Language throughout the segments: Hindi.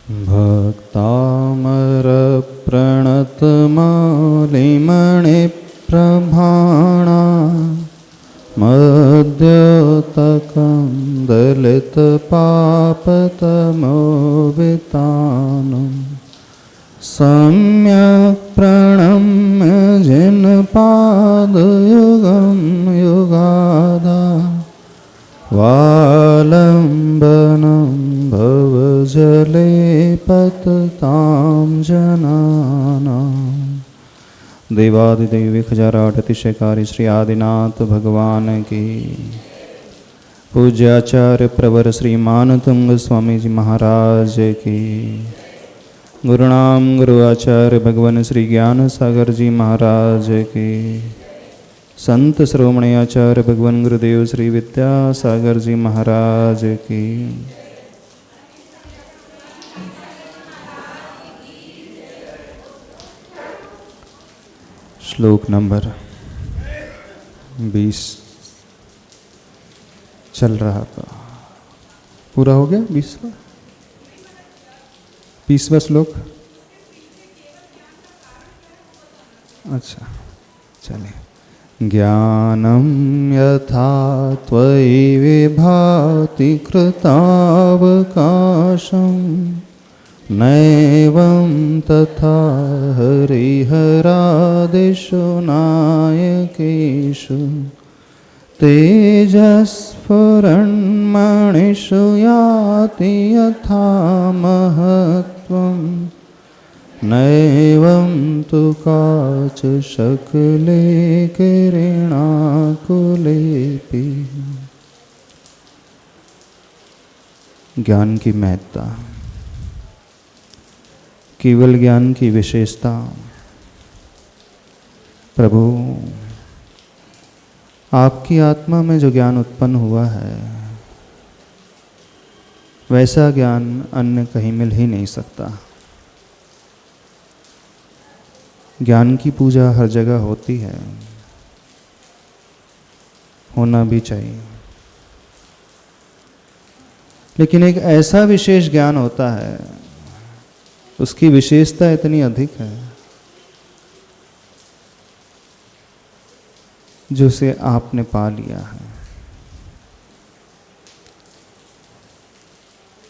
भक्तामरप्रणतमालिमणिप्रभाणा मद्योतकं दलितपापतमोवितानं सम्यक् प्रणम्य जिनपादयुगं युगादा वालम्बनं भवजले पततां जनानां। देवादिदेव 1008 अतिशयकारी श्री आदिनाथ भगवान की। पूज्याचार्य प्रवर श्री मानतुंग स्वामी जी महाराज की। गुरुनाम गुरु आचार्य भगवान श्री ज्ञान सागर जी महाराज की। संत श्रोमणी आचार्य भगवान गुरुदेव श्री विद्यासागर जी महाराज की। श्लोक नंबर 20 चल रहा था, पूरा हो गया 20वां श्लोक। अच्छा चलिए। ज्ञानं यथा त्वयि विभाति कृतावकाशं नैवं तथा हरिहरादिषु नायकेषु तेजस्फुरन्मणिषु याति यथा महत्त्वं नैवं तु काच शकले किरणाकुलेऽपि। ज्ञान की महत्ता, केवल ज्ञान की विशेषता। प्रभु, आपकी आत्मा में जो ज्ञान उत्पन्न हुआ है वैसा ज्ञान अन्य कहीं मिल ही नहीं सकता। ज्ञान की पूजा हर जगह होती है, होना भी चाहिए, लेकिन एक ऐसा विशेष ज्ञान होता है, उसकी विशेषता इतनी अधिक है जो उसे आपने पा लिया है।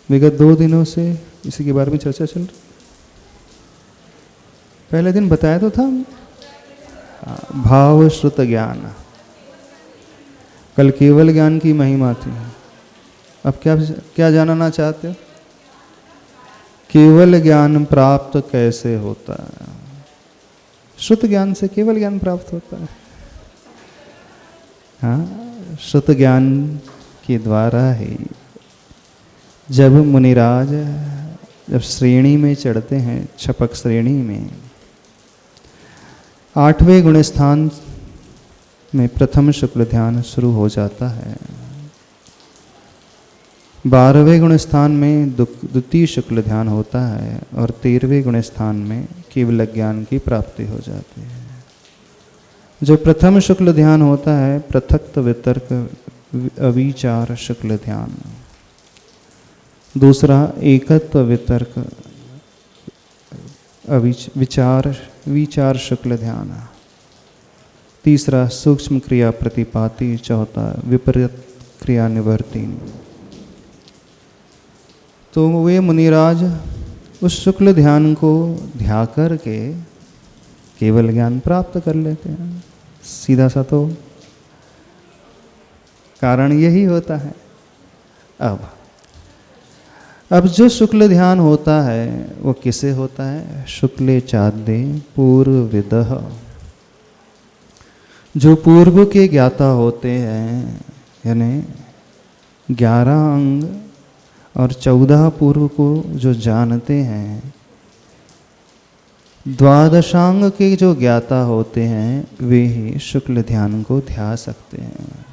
विगत 2 दिनों से इसी के बारे में चर्चा चल रही। पहले दिन बताया तो था भाव श्रुत ज्ञान, कल केवल ज्ञान की महिमा थी। अब क्या जानना चाहते हो? केवल ज्ञान प्राप्त कैसे होता है? श्रुत ज्ञान से केवल ज्ञान प्राप्त होता है। हाँ, श्रुत ज्ञान के द्वारा ही जब मुनिराज जब श्रेणी में चढ़ते हैं, छपक श्रेणी में 8वें गुण स्थान में प्रथम शुक्ल ध्यान शुरू हो जाता है। 12वें गुण स्थान में द्वितीय शुक्ल ध्यान होता है और 13वें गुण स्थान में केवल ज्ञान की प्राप्ति हो जाती है। जो प्रथम शुक्ल ध्यान होता है पृथक् वितर्क अविचार शुक्ल ध्यान, दूसरा एकत्व वितर्क विचार शुक्ल ध्यान, तीसरा सूक्ष्म क्रिया प्रतिपाती, चौथा विपरीत क्रिया निवर्ती। तो वे मुनिराज उस शुक्ल ध्यान को ध्या करके केवल ज्ञान प्राप्त कर लेते हैं। सीधा सा तो कारण यही होता है। अब जो शुक्ल ध्यान होता है वो किसे होता है? शुक्ले चाद्य पूर्वविदः, जो पूर्व के ज्ञाता होते हैं, यानी 11 अंग और 14 पूर्व को जो जानते हैं, द्वादशांग के जो ज्ञाता होते हैं वे ही शुक्ल ध्यान को ध्या सकते हैं।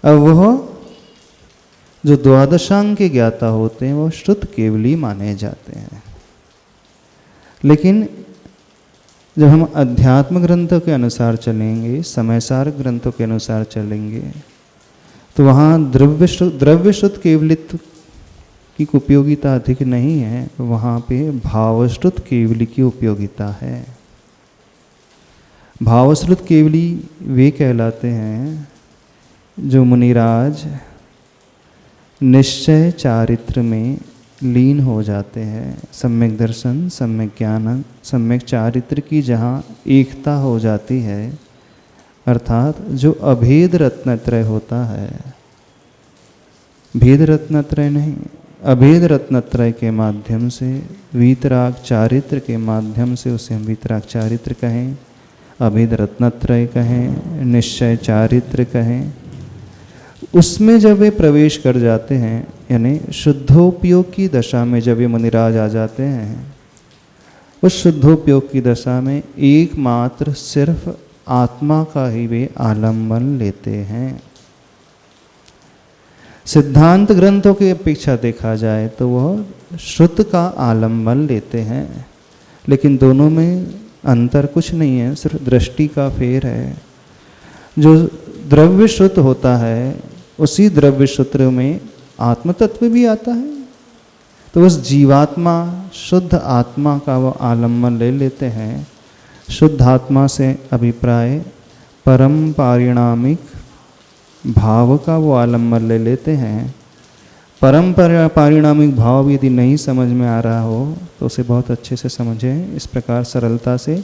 अब वह जो द्वादशांग के ज्ञाता होते हैं वो श्रुत केवली माने जाते हैं। लेकिन जब हम अध्यात्म ग्रंथों के अनुसार चलेंगे, समयसार ग्रंथों के अनुसार चलेंगे, तो वहाँ द्रव्य श्रुत केवलित्व की उपयोगिता अधिक नहीं है, वहाँ पे भावश्रुत केवली की उपयोगिता है। भावश्रुत केवली वे कहलाते हैं जो मुनिराज निश्चय चारित्र में लीन हो जाते हैं। सम्यक दर्शन, सम्यक ज्ञान, सम्यक चारित्र की जहाँ एकता हो जाती है, अर्थात जो अभेद रत्नत्रय होता है, भेद रत्नत्रय नहीं, अभेद रत्नत्रय के माध्यम से, वीतराग चारित्र के माध्यम से, उसे हम वीतराग चारित्र कहें, अभेद रत्नत्रय कहें, निश्चय चारित्र कहें, उसमें जब वे प्रवेश कर जाते हैं, यानी शुद्धोपयोग की दशा में जब ये मुनिराज आ जाते हैं, उस शुद्धोपयोग की दशा में एकमात्र सिर्फ आत्मा का ही वे आलम्बन लेते हैं। सिद्धांत ग्रंथों की अपेक्षा देखा जाए तो वह श्रुत का आलम्बन लेते हैं, लेकिन दोनों में अंतर कुछ नहीं है, सिर्फ दृष्टि का फेर है। जो द्रव्य श्रुत होता है, उसी द्रव्य सूत्र में आत्म तत्व भी आता है, तो उस जीवात्मा शुद्ध आत्मा का वो आलम्बन ले लेते हैं। शुद्ध आत्मा से अभिप्राय परम पारिणामिक भाव का वो आलम्बन ले लेते हैं। परम पारिणामिक भाव यदि नहीं समझ में आ रहा हो तो उसे बहुत अच्छे से समझें, इस प्रकार सरलता से,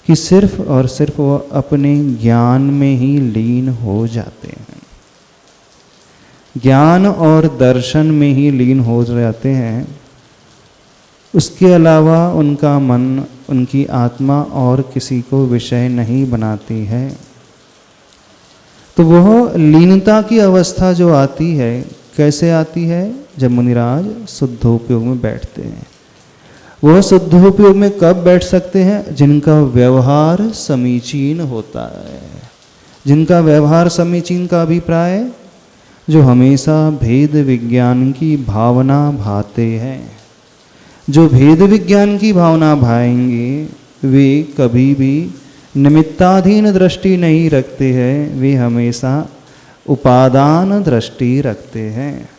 कि सिर्फ और सिर्फ वो अपने ज्ञान में ही लीन हो जाते हैं, ज्ञान और दर्शन में ही लीन हो जाते हैं। उसके अलावा उनका मन, उनकी आत्मा और किसी को विषय नहीं बनाती है। तो वह लीनता की अवस्था जो आती है, कैसे आती है? जब मुनिराज शुद्धोपयोग में बैठते हैं। वह शुद्धोपयोग में कब बैठ सकते हैं? जिनका व्यवहार समीचीन होता है। जिनका व्यवहार समीचीन का अभिप्राय, जो हमेशा भेद विज्ञान की भावना भाते हैं। जो भेद विज्ञान की भावना भाएंगे, वे कभी भी निमित्ताधीन दृष्टि नहीं रखते हैं, वे हमेशा उपादान दृष्टि रखते हैं।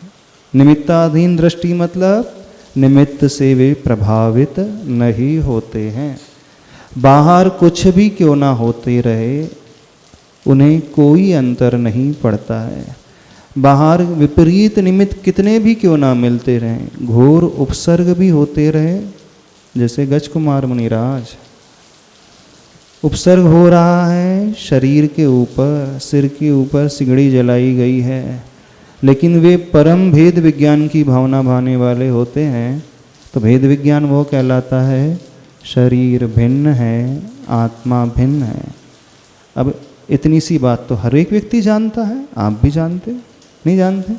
निमित्ताधीन दृष्टि मतलब निमित्त से वे प्रभावित नहीं होते हैं। बाहर कुछ भी क्यों ना होते रहे, उन्हें कोई अंतर नहीं पड़ता है। बाहर विपरीत निमित्त कितने भी क्यों ना मिलते रहें, घोर उपसर्ग भी होते रहे, जैसे गज कुमार मुनिराज, उपसर्ग हो रहा है शरीर के ऊपर, सिर के ऊपर सिगड़ी जलाई गई है, लेकिन वे परम भेद विज्ञान की भावना भाने वाले होते हैं। तो भेद विज्ञान वो कहलाता है, शरीर भिन्न है, आत्मा भिन्न है। अब इतनी सी बात तो हर एक व्यक्ति जानता है, आप भी जानते नहीं जानते?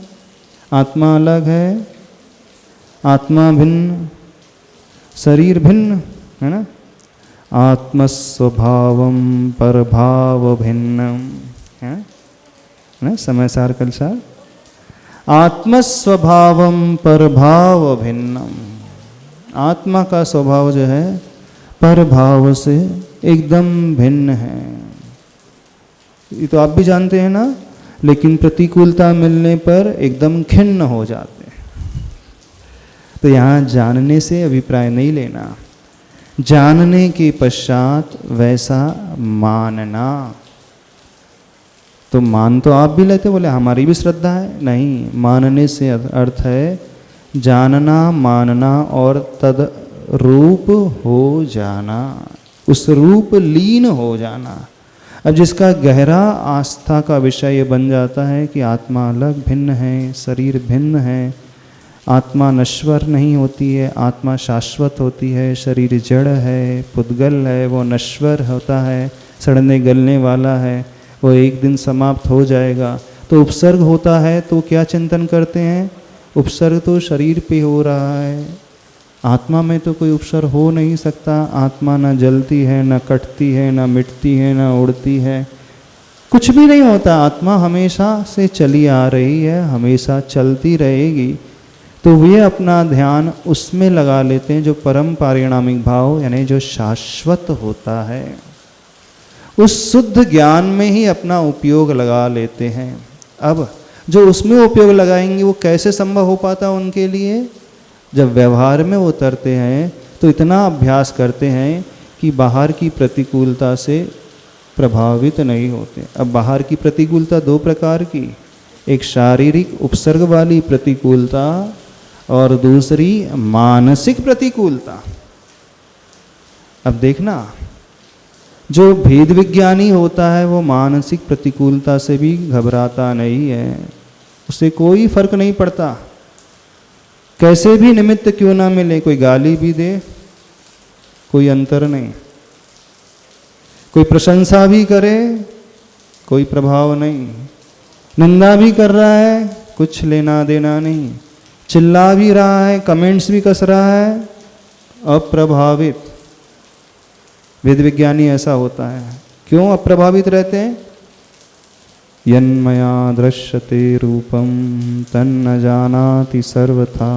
आत्मा अलग है, आत्मा भिन्न, शरीर भिन्न है ना। आत्मस्वभावम परभाव भिन्नम है ना, समय सार कल सार। आत्मस्वभावम परभाव भिन्नम, आत्मा का स्वभाव जो है परभाव से एकदम भिन्न है। ये तो आप भी जानते हैं ना, लेकिन प्रतिकूलता मिलने पर एकदम खिन्न हो जाते हैं। तो यहाँ जानने से अभिप्राय नहीं लेना, जानने के पश्चात वैसा मानना। तो मान तो आप भी लेते, बोले हमारी भी श्रद्धा है, नहीं, मानने से अर्थ है जानना, मानना और तद रूप हो जाना, उस रूप लीन हो जाना। अब जिसका गहरा आस्था का विषय ये बन जाता है कि आत्मा अलग भिन्न है, शरीर भिन्न है, आत्मा नश्वर नहीं होती है, आत्मा शाश्वत होती है, शरीर जड़ है, पुद्गल है, वो नश्वर होता है, सड़ने गलने वाला है, वो एक दिन समाप्त हो जाएगा। तो उपसर्ग होता है तो क्या चिंतन करते हैं? उपसर्ग तो शरीर पे हो रहा है, आत्मा में तो कोई उपसर्ग हो नहीं सकता। आत्मा न जलती है, न कटती है, न मिटती है, न उड़ती है, कुछ भी नहीं होता। आत्मा हमेशा से चली आ रही है, हमेशा चलती रहेगी। तो वे अपना ध्यान उसमें लगा लेते हैं जो परम पारिणामिक भाव, यानी जो शाश्वत होता है, उस शुद्ध ज्ञान में ही अपना उपयोग लगा लेते हैं। अब जो उसमें उपयोग लगाएंगे वो कैसे संभव हो पाता उनके लिए? जब व्यवहार में वो उतरते हैं तो इतना अभ्यास करते हैं कि बाहर की प्रतिकूलता से प्रभावित नहीं होते। अब बाहर की प्रतिकूलता दो प्रकार की, एक शारीरिक उपसर्ग वाली प्रतिकूलता और दूसरी मानसिक प्रतिकूलता। अब देखना, जो भेद विज्ञानी होता है वो मानसिक प्रतिकूलता से भी घबराता नहीं है, उससे कोई फर्क नहीं पड़ता। कैसे भी निमित्त क्यों ना मिले, कोई गाली भी दे कोई अंतर नहीं, कोई प्रशंसा भी करे कोई प्रभाव नहीं, निंदा भी कर रहा है कुछ लेना देना नहीं, चिल्ला भी रहा है कमेंट्स भी कस रहा है अप्रभावित। वेद विज्ञानी ऐसा होता है। क्यों अप्रभावित रहते हैं? यन्मया दृश्यते रूपम तन्न जानाति सर्वथा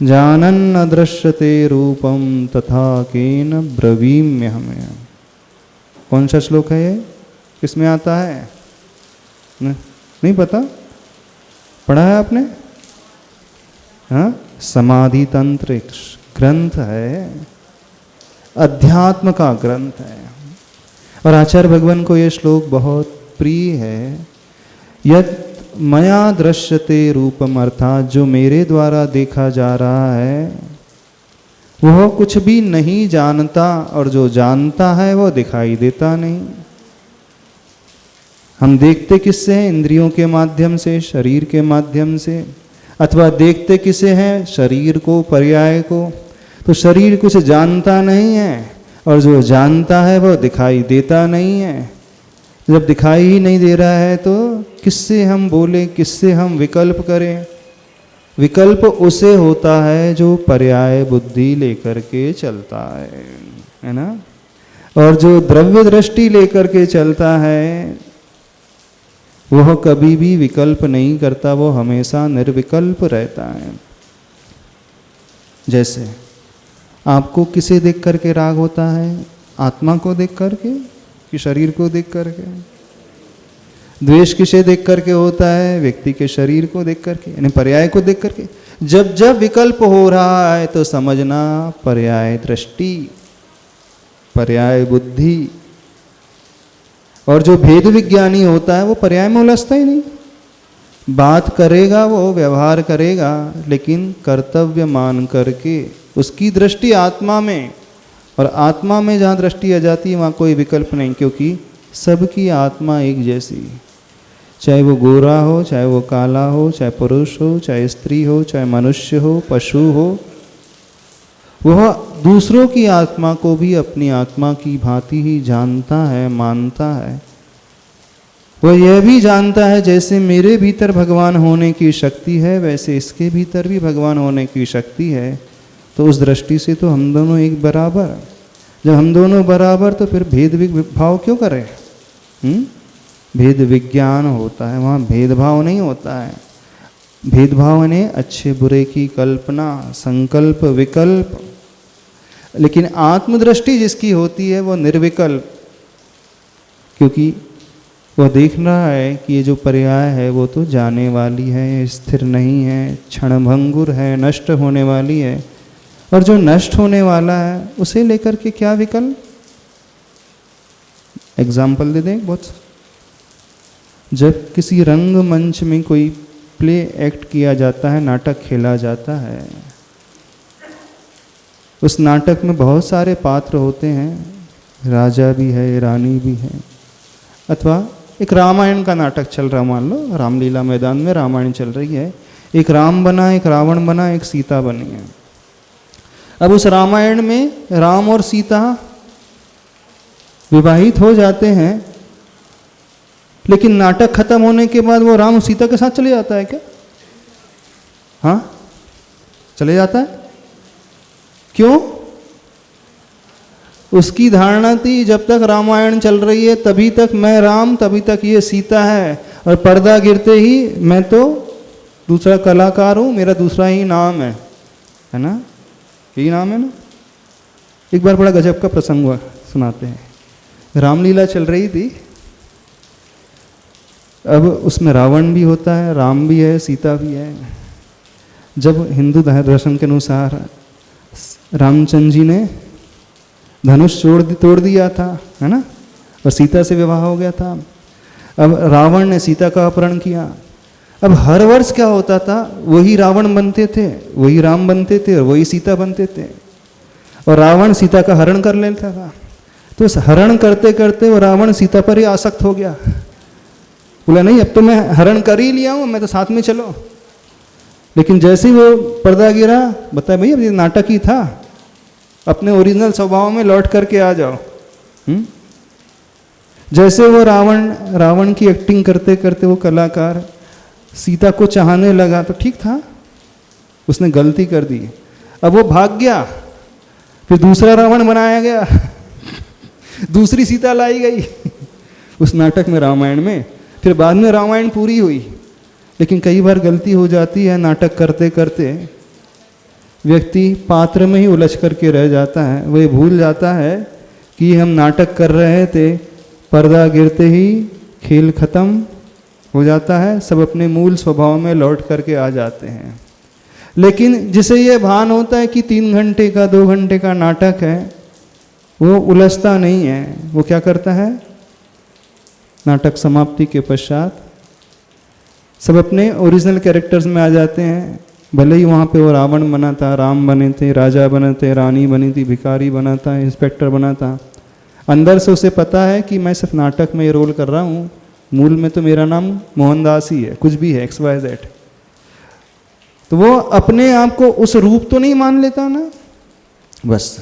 जानन न दृश्यते रूपम तथा केन ब्रवीम्यहम्। कौन सा श्लोक है ये? किसमें आता है? नहीं पता? पढ़ा है आपने? हाँ, समाधि तंत्र एक ग्रंथ है, अध्यात्म का ग्रंथ है, और आचार्य भगवान को ये श्लोक बहुत प्रिय है। यत् मया दृश्यते रूपम, अर्थात जो मेरे द्वारा देखा जा रहा है वह कुछ भी नहीं जानता, और जो जानता है वह दिखाई देता नहीं। हम देखते किससे हैं? इंद्रियों के माध्यम से, शरीर के माध्यम से, अथवा देखते किसे हैं? शरीर को, पर्याय को। तो शरीर कुछ जानता नहीं है, और जो जानता है वह दिखाई देता नहीं है। जब दिखाई ही नहीं दे रहा है तो किससे हम बोले, किससे हम विकल्प करें? विकल्प उसे होता है जो पर्याय बुद्धि लेकर के चलता है ना। और जो द्रव्य दृष्टि लेकर के चलता है वह कभी भी विकल्प नहीं करता, वो हमेशा निर्विकल्प रहता है। जैसे आपको किसे देख करके राग होता है? आत्मा को देख करके कि शरीर को देख करके? द्वेष किसे देख करके होता है? व्यक्ति के शरीर को देख करके, यानी पर्याय को देख करके। जब जब विकल्प हो रहा है तो समझना पर्याय दृष्टि, पर्याय बुद्धि। और जो भेद विज्ञानी होता है वो पर्याय में उलझता ही नहीं, बात करेगा वो, व्यवहार करेगा, लेकिन कर्तव्य मान करके उसकी दृष्टि आत्मा में, और आत्मा में जहाँ दृष्टि आ जाती है वहाँ कोई विकल्प नहीं, क्योंकि सबकी आत्मा एक जैसी, चाहे वो गोरा हो, चाहे वो काला हो, चाहे पुरुष हो, चाहे स्त्री हो, चाहे मनुष्य हो, पशु हो, वह दूसरों की आत्मा को भी अपनी आत्मा की भांति ही जानता है, मानता है। वह यह भी जानता है जैसे मेरे भीतर भगवान होने की शक्ति है वैसे इसके भीतर भी भगवान होने की शक्ति है। तो उस दृष्टि से तो हम दोनों एक बराबर। जब हम दोनों बराबर तो फिर भेद भाव क्यों करें? भेद विज्ञान होता है, वहाँ भेदभाव नहीं होता है। भेदभाव ने अच्छे बुरे की कल्पना, संकल्प, विकल्प। लेकिन आत्मदृष्टि जिसकी होती है वो निर्विकल्प, क्योंकि वह देख रहा है कि ये जो पर्याय है वो तो जाने वाली है, स्थिर नहीं है, क्षणभंगुर है, नष्ट होने वाली है। और जो नष्ट होने वाला है उसे लेकर के क्या विकल्प? एग्जाम्पल दे दें बहुत। जब किसी रंगमंच में कोई प्ले एक्ट किया जाता है, नाटक खेला जाता है, उस नाटक में बहुत सारे पात्र होते हैं, राजा भी है, रानी भी है। अथवा एक रामायण का नाटक चल रहा, मान लो रामलीला मैदान में रामायण चल रही है, एक राम बना, एक रावण बना, एक सीता बनी है। अब उस रामायण में राम और सीता विवाहित हो जाते हैं, लेकिन नाटक खत्म होने के बाद वो राम सीता के साथ चले जाता है क्या? हाँ, चले जाता है। क्यों? उसकी धारणा थी जब तक रामायण चल रही है तभी तक मैं राम, तभी तक ये सीता है, और पर्दा गिरते ही मैं तो दूसरा कलाकार हूं, मेरा दूसरा ही नाम है ना? यही नाम है ना। एक बार बड़ा गजब का प्रसंग हुआ, सुनाते हैं। रामलीला चल रही थी, अब उसमें रावण भी होता है, राम भी है, सीता भी है। जब हिंदू दर्शन के अनुसार रामचंद्र जी ने धनुष तोड़ दिया था, है ना, और सीता से विवाह हो गया था। अब रावण ने सीता का अपहरण किया। अब हर वर्ष क्या होता था, वही रावण बनते थे, वही राम बनते थे और वही सीता बनते थे, और रावण सीता का हरण कर लेता था। तो उस हरण करते करते वो रावण सीता पर ही आसक्त हो गया। बोला नहीं, अब तो मैं हरण कर ही लिया हूँ, मैं तो साथ में चलो। लेकिन जैसे ही वो पर्दा गिरा, बताया भैया ये नाटक ही था, अपने ओरिजिनल स्वभाव में लौट करके आ जाओ। जैसे वो रावण की एक्टिंग करते करते वो कलाकार सीता को चाहने लगा, तो ठीक था, उसने गलती कर दी, अब वो भाग गया, फिर दूसरा रावण बनाया गया, दूसरी सीता लाई गई उस नाटक में, रामायण में। फिर बाद में रामायण पूरी हुई। लेकिन कई बार गलती हो जाती है, नाटक करते करते व्यक्ति पात्र में ही उलझ करके रह जाता है। वो ये भूल जाता है कि हम नाटक कर रहे थे, पर्दा गिरते ही खेल खत्म हो जाता है, सब अपने मूल स्वभाव में लौट करके आ जाते हैं। लेकिन जिसे ये भान होता है कि 3 घंटे का 2 घंटे का नाटक है, वो उलझता नहीं है। वो क्या करता है, नाटक समाप्ति के पश्चात सब अपने ओरिजिनल कैरेक्टर्स में आ जाते हैं। भले ही वहाँ पे वो रावण बना था, राम बने थे, राजा बने थे, रानी बनी थी, भिखारी बना था, इंस्पेक्टर बना था, अंदर से उसे पता है कि मैं सिर्फ नाटक में ये रोल कर रहा हूँ, मूल में तो मेरा नाम मोहनदास ही है, कुछ भी है, XYZ। तो वो अपने आप को उस रूप तो नहीं मान लेता ना। बस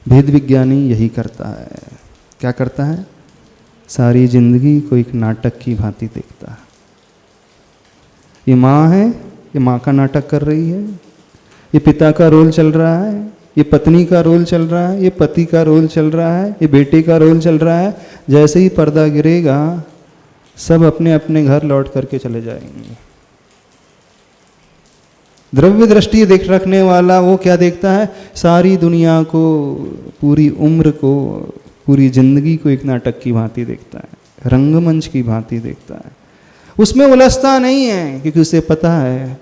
भेद विज्ञानी यही करता है। क्या करता है, सारी जिंदगी को एक नाटक की भांति देखता है। ये माँ है, ये माँ का नाटक कर रही है, ये पिता का रोल चल रहा है, ये पत्नी का रोल चल रहा है, ये पति का रोल चल रहा है, ये बेटे का रोल चल रहा है। जैसे ही पर्दा गिरेगा, सब अपने अपने घर लौट करके चले जाएंगे। द्रव्य दृष्टि देख रखने वाला वो क्या देखता है, सारी दुनिया को, पूरी उम्र को, पूरी जिंदगी को एक नाटक की भांति देखता है, रंगमंच की भांति देखता है। उसमें उलझता नहीं है, क्योंकि उसे पता है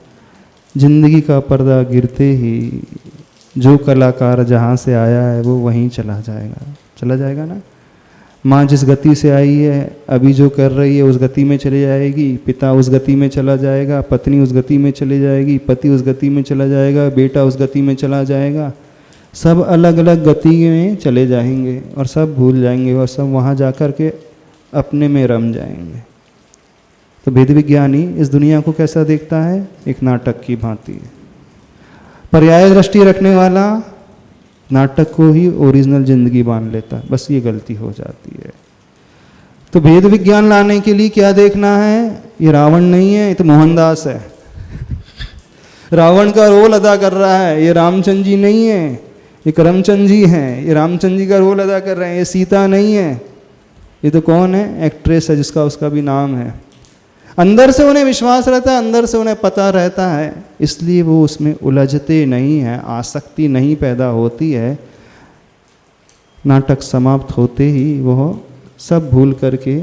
जिंदगी का पर्दा गिरते ही जो कलाकार जहाँ से आया है वो वहीं चला जाएगा ना। माँ जिस गति से आई है, अभी जो कर रही है उस गति में चली जाएगी, पिता उस गति में चला जाएगा, पत्नी उस गति में चली जाएगी, पति उस गति में चला जाएगा, बेटा उस गति में चला जाएगा। सब अलग अलग गति में चले जाएंगे और सब भूल जाएंगे और सब वहाँ जा कर के अपने में रम जाएंगे। तो भेद विज्ञानी इस दुनिया को कैसा देखता है, एक नाटक की भांति। पर्याय दृष्टि रखने वाला नाटक को ही ओरिजिनल जिंदगी मान लेता है। बस ये गलती हो जाती है। तो भेद विज्ञान लाने के लिए क्या देखना है, ये रावण नहीं है, ये तो मोहनदास है। रावण का रोल अदा कर रहा है, ये रामचंद्र जी नहीं है, ये करमचंद जी हैं, ये रामचंद्र जी का रोल अदा कर रहे हैं, ये सीता नहीं है। ये तो कौन है, एक्ट्रेस है जिसका उसका भी नाम है। अंदर से उन्हें विश्वास रहता है, अंदर से उन्हें पता रहता है, इसलिए वो उसमें उलझते नहीं हैं, आसक्ति नहीं पैदा होती है। नाटक समाप्त होते ही वो सब भूल करके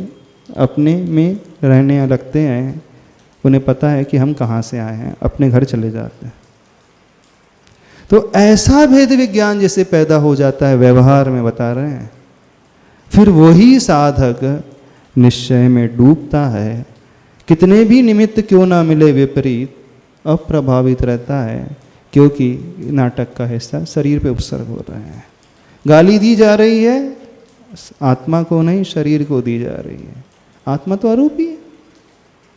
अपने में रहने लगते हैं। उन्हें पता है कि हम कहाँ से आए हैं, अपने घर चले जाते हैं। तो ऐसा भेद विज्ञान जैसे पैदा हो जाता है, व्यवहार में बता रहे हैं, फिर वही साधक निश्चय में डूबता है। कितने भी निमित्त क्यों ना मिले विपरीत, अप्रभावित रहता है, क्योंकि नाटक का हिस्सा शरीर पे उपसर्ग हो रहे हैं। गाली दी जा रही है, आत्मा को नहीं, शरीर को दी जा रही है। आत्मा तो अरूपी है,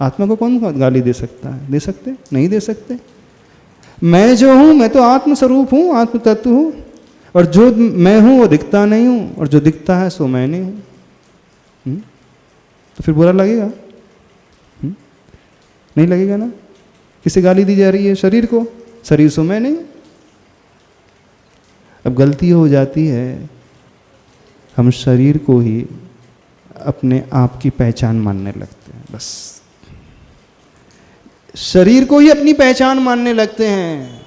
आत्मा को कौन गाली दे सकता है, दे सकते नहीं, दे सकते। मैं जो हूँ, मैं तो आत्म स्वरूप हूँ, आत्म तत्व हूँ, और जो मैं हूँ वो दिखता नहीं हूँ, और जो दिखता है सो मैं नहीं हूँ। तो फिर बुरा लगेगा, नहीं लगेगा ना। किसे गाली दी जा रही है, शरीर को, शरीर सो मैं नहीं। अब गलती हो जाती है, हम शरीर को ही अपने आप की पहचान मानने लगते हैं। बस शरीर को ही अपनी पहचान मानने लगते हैं।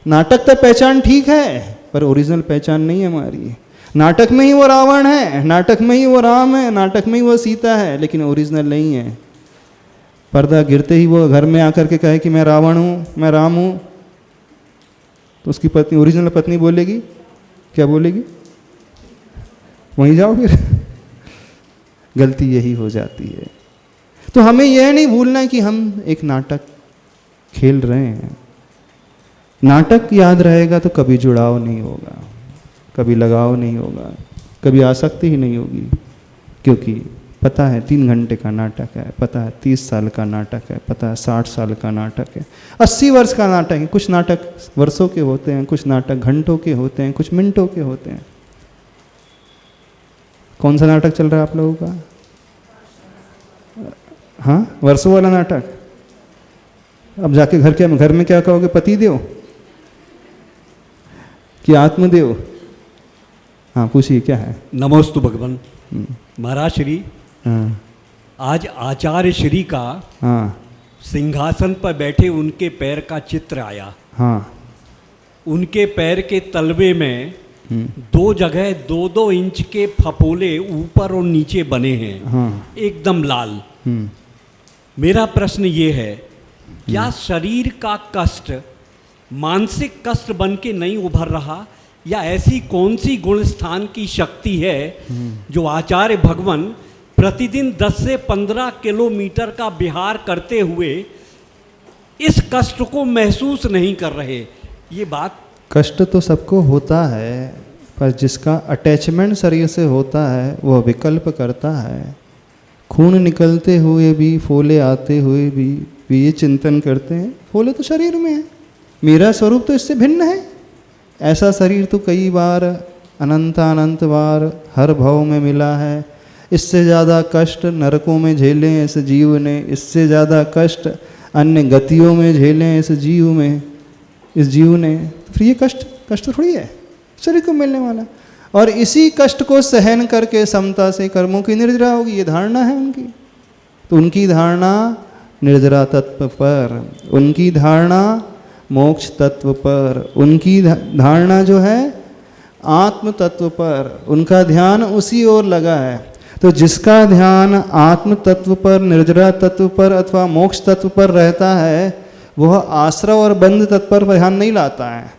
नाटक तक पहचान ठीक है, पर ओरिजिनल पहचान नहीं है हमारी। नाटक में ही वो रावण है, नाटक में ही वो राम है, नाटक में ही वो सीता है, लेकिन ओरिजिनल नहीं है। पर्दा गिरते ही वो घर में आकर के कहे कि मैं रावण हूँ, मैं राम हूँ, तो उसकी पत्नी, ओरिजिनल पत्नी बोलेगी, क्या बोलेगी? वहीं जाओ फिर। गलती यही हो जाती है। तो हमें यह नहीं भूलना है कि हम एक नाटक खेल रहे हैं। नाटक याद रहेगा तो कभी जुड़ाव नहीं होगा, कभी लगाव नहीं होगा, कभी आसक्ति ही नहीं होगी, क्योंकि पता है 3 घंटे का नाटक है, पता है 30 साल का नाटक है, पता है 60 साल का नाटक है, 80 वर्ष का नाटक है। कुछ नाटक वर्षों के होते हैं, कुछ नाटक घंटों के होते हैं, कुछ मिनटों के होते हैं। कौन सा नाटक चल रहा है आप लोगों का? हाँ, वर्षों वाला नाटक। अब जाके घर में क्या कहोगे? पति देव कि आत्मदेव? हाँ, पूछिए क्या है? नमोस्तु भगवान। महाराज श्री, हाँ, आज आचार्य श्री का हाँ, सिंहासन पर बैठे उनके पैर का चित्र आया। हाँ, उनके पैर के तलवे में 2 जगह 2-2 इंच के फपोले ऊपर और नीचे बने हैं, हाँ, एकदम लाल। मेरा प्रश्न ये है, क्या शरीर का कष्ट मानसिक कष्ट बन के नहीं उभर रहा, या ऐसी कौन सी गुण स्थान की शक्ति है जो आचार्य भगवान प्रतिदिन 10 से 15 किलोमीटर का विहार करते हुए इस कष्ट को महसूस नहीं कर रहे? ये बात, कष्ट तो सबको होता है, पर जिसका अटैचमेंट शरीर से होता है वह विकल्प करता है। खून निकलते हुए भी, फोले आते हुए भी ये चिंतन करते हैं, फोले तो शरीर में है, मेरा स्वरूप तो इससे भिन्न है। ऐसा शरीर तो कई बार, अनंत बार हर भाव में मिला है। इससे ज़्यादा कष्ट नरकों में झेले हैं इस जीव ने, इससे ज़्यादा कष्ट अन्य गतियों में झेले हैं इस जीव ने। तो फिर ये कष्ट थोड़ी है शरीर को मिलने वाला। और इसी कष्ट को सहन करके समता से कर्मों की निर्जरा होगी, ये धारणा है उनकी। तो उनकी धारणा निर्जरा तत्व पर, उनकी धारणा मोक्ष तत्व पर, उनकी धारणा जो है आत्म तत्व पर, उनका ध्यान उसी ओर लगा है। तो जिसका ध्यान आत्म तत्व पर, निर्जरा तत्व पर अथवा मोक्ष तत्व पर रहता है, वह आश्रव और बंध तत्व पर ध्यान नहीं लाता है।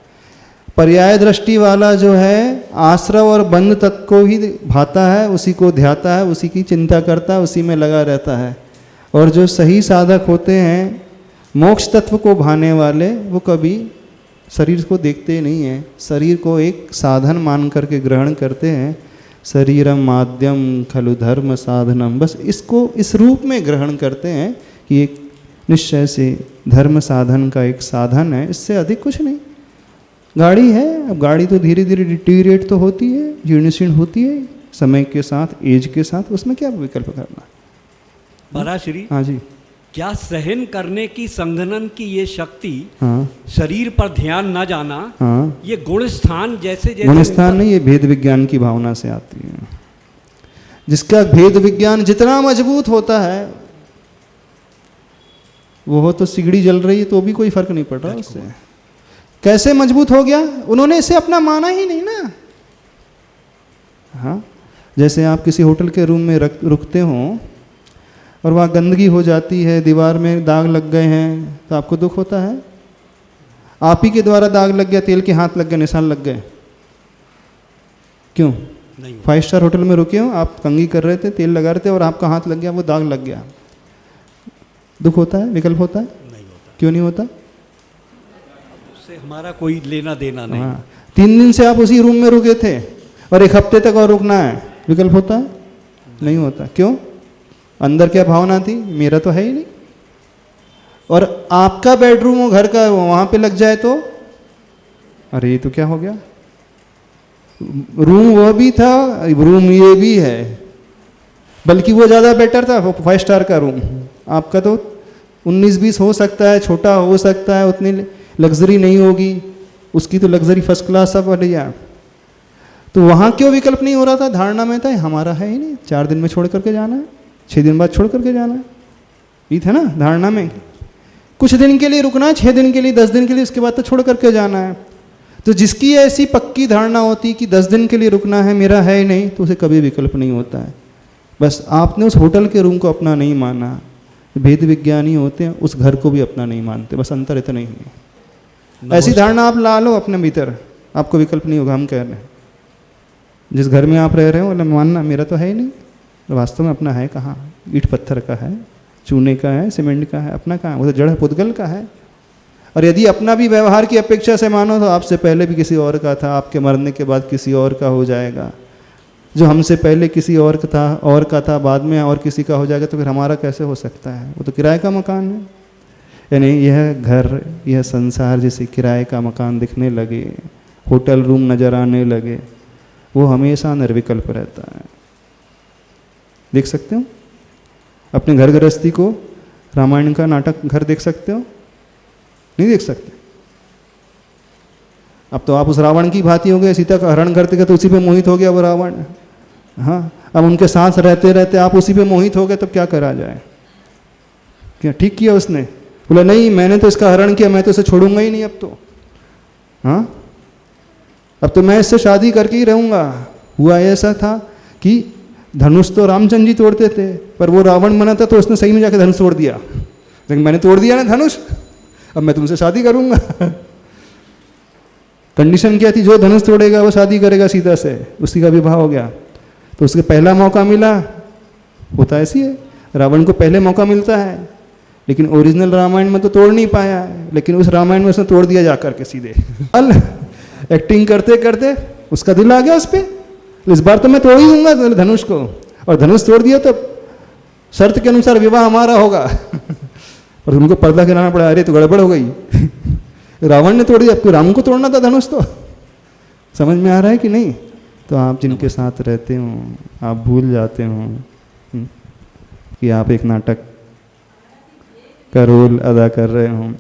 पर्याय दृष्टि वाला जो है आश्रव और बंध तत्व को ही भाता है, उसी को ध्याता है, उसी की चिंता करता है, उसी में लगा रहता है। और जो सही साधक होते हैं, मोक्ष तत्व को भाने वाले, वो कभी शरीर को देखते नहीं हैं, शरीर को एक साधन मान करके ग्रहण करते हैं। शरीरम माध्यम खलु धर्म साधनम, बस इसको इस रूप में ग्रहण करते हैं कि एक निश्चय से धर्म साधन का एक साधन है, इससे अधिक कुछ नहीं। गाड़ी है, अब गाड़ी तो धीरे धीरे डिटीरिएट तो होती है, जीर्ण शीर्ण होती है समय के साथ, एज के साथ, उसमें क्या विकल्प करना। महाराज श्री, हाँ जी, क्या सहन करने की, संघनन की ये शक्ति, हाँ, शरीर पर ध्यान न जाना, हाँ, ये गुण स्थान जैसे गुण स्थान नहीं, ये भेद विज्ञान की भावना से आती है। जिसका भेद विज्ञान जितना मजबूत होता है, वो तो सिगड़ी जल रही है तो भी कोई फर्क नहीं पड़ रहा उससे। कैसे मजबूत हो गया? उन्होंने इसे अपना माना ही नहीं ना। हाँ, जैसे आप किसी होटल के रूम में रुकते हो और वहाँ गंदगी हो जाती है, दीवार में दाग लग गए हैं, तो आपको दुख होता है? आप ही के द्वारा दाग लग गया, तेल के हाथ लग गए, निशान लग गए, क्यों? 5 स्टार होटल में रुके हो, आप कंघी कर रहे थे, तेल लगा रहे थे और आपका हाथ लग गया, वो दाग लग गया, दुख होता है? विकल्प होता है? नहीं होता। क्यों नहीं होता? उससे हमारा कोई लेना देना नहीं। हाँ, 3 दिन से आप उसी रूम में रुके थे और 1 हफ्ते तक और रुकना है, विकल्प होता है? नहीं होता। क्यों? अंदर क्या भावना थी? मेरा तो है ही नहीं। और आपका बेडरूम हो घर का, वहां पे लग जाए तो अरे ये तो क्या हो गया। रूम वह भी था, रूम ये भी है, बल्कि वो ज़्यादा बेटर था, 5 स्टार का रूम। आपका तो 19-20 हो सकता है, छोटा हो सकता है, उतनी लग्जरी नहीं होगी, उसकी तो लग्जरी फर्स्ट क्लास सब बढ़िया। तो वहाँ क्यों विकल्प नहीं हो रहा था? धारणा में था हमारा है ही नहीं, 4 दिन में छोड़ करके जाना है, 6 दिन बाद छोड़ करके जाना है, ये था ना धारणा में। कुछ दिन के लिए रुकना, 6 दिन के लिए, 10 दिन के लिए, उसके बाद तो छोड़ करके जाना है। तो जिसकी ऐसी पक्की धारणा होती कि 10 दिन के लिए रुकना है, मेरा है ही नहीं, तो उसे कभी विकल्प नहीं होता है। बस आपने उस होटल के रूम को अपना नहीं माना, भेद विज्ञानी होते हैं उस घर को भी अपना नहीं मानते, बस अंतर इतना ही है। ऐसी धारणा आप ला लो अपने भीतर, आपको विकल्प नहीं होगा। हम कह रहे हैं जिस घर में आप रह रहे हो मतलब मानना मेरा तो है ही नहीं, वास्तव में अपना है कहाँ? ईंट पत्थर का है, चूने का है, सीमेंट का है, अपना कहाँ? वो तो जड़ पुद्गल का है। और यदि अपना भी व्यवहार की अपेक्षा से मानो तो आपसे पहले भी किसी और का था, आपके मरने के बाद किसी और का हो जाएगा। जो हमसे पहले किसी और का था बाद में और किसी का हो जाएगा, तो फिर हमारा कैसे हो सकता है? वो तो किराए का मकान है। यानी यह घर, यह संसार जिसे किराए का मकान दिखने लगे, होटल रूम नजर आने लगे, वो हमेशा निर्विकल्प रहता है। देख सकते हो अपने घर गृहस्थी को, रामायण का नाटक घर देख सकते हो? नहीं देख सकते। अब तो आप उस रावण की भांति हो गए, सीता का हरण करते गए तो उसी पे मोहित हो गया वो रावण। हाँ, अब उनके साथ रहते रहते आप उसी पे मोहित हो गए, तब क्या करा जाए? क्या ठीक किया उसने? बोला नहीं मैंने तो इसका हरण किया, मैं तो इसे छोड़ूंगा ही नहीं अब तो। हाँ, अब तो मैं इससे शादी करके ही रहूंगा। हुआ ऐसा था कि धनुष तो रामचंद्र जी तोड़ते थे, पर वो रावण बना था तो उसने सही में जाकर धनुष तोड़ दिया। लेकिन मैंने तोड़ दिया ना धनुष, अब मैं तुमसे शादी करूंगा। कंडीशन क्या थी? जो धनुष तोड़ेगा वो शादी करेगा सीता से, उसी का विवाह हो गया। तो उसके पहला मौका मिला, होता ऐसी है, रावण को पहले मौका मिलता है, लेकिन ओरिजिनल रामायण में तो तोड़ नहीं पाया, लेकिन उस रामायण में उसने तोड़ दिया जाकर के सीधे। एक्टिंग करते करते उसका दिल आ गया उस पर, इस बार तो मैं तोड़ ही दूंगा धनुष को, और धनुष तोड़ दिया तो शर्त के अनुसार विवाह हमारा होगा। और उनको पर्दा गिराना पड़ा, अरे तो गड़बड़ हो गई, रावण ने तोड़ दिया, आपको राम को तोड़ना था धनुष। तो समझ में आ रहा है कि नहीं? तो आप जिनके साथ रहते हो आप भूल जाते हो कि आप एक नाटक का रोल अदा कर रहे हो।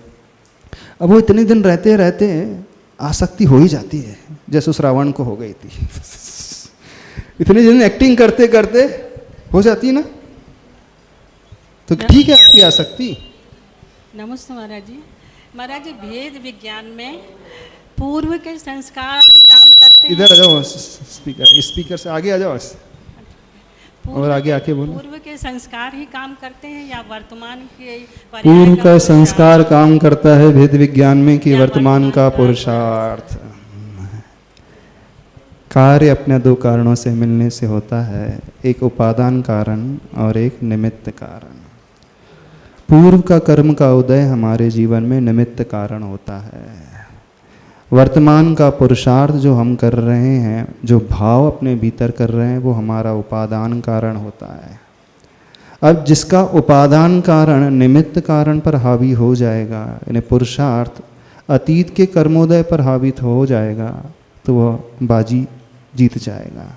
अब वो इतने दिन रहते रहते आसक्ति हो ही जाती है, जैसे उस रावण को हो गई थी। इतने दिन एक्टिंग करते करते हो जाती है ना, तो ठीक है आपकी आसक्ति। नमस्ते महाराज जी। महाराज जी, भेद विज्ञान में पूर्व के संस्कार भी काम करते हैं। इधर आ जाओ, स्पीकर से आगे आ जाओ और आगे आके बोलो। पूर्व के संस्कार ही काम करते हैं या वर्तमान के? पूर्व का संस्कार काम करता है भेद विज्ञान में कि वर्तमान का पुरुषार्थ। कार्य अपने दो कारणों से मिलने से होता है, एक उपादान कारण और एक निमित्त कारण। पूर्व का कर्म का उदय हमारे जीवन में निमित्त कारण होता है। वर्तमान का पुरुषार्थ जो हम कर रहे हैं, जो भाव अपने भीतर कर रहे हैं, वो हमारा उपादान कारण होता है। अब जिसका उपादान कारण निमित्त कारण पर हावी हो जाएगा, यानी पुरुषार्थ अतीत के कर्मोदय पर हावी हो जाएगा, तो वह बाजी जीत जाएगा।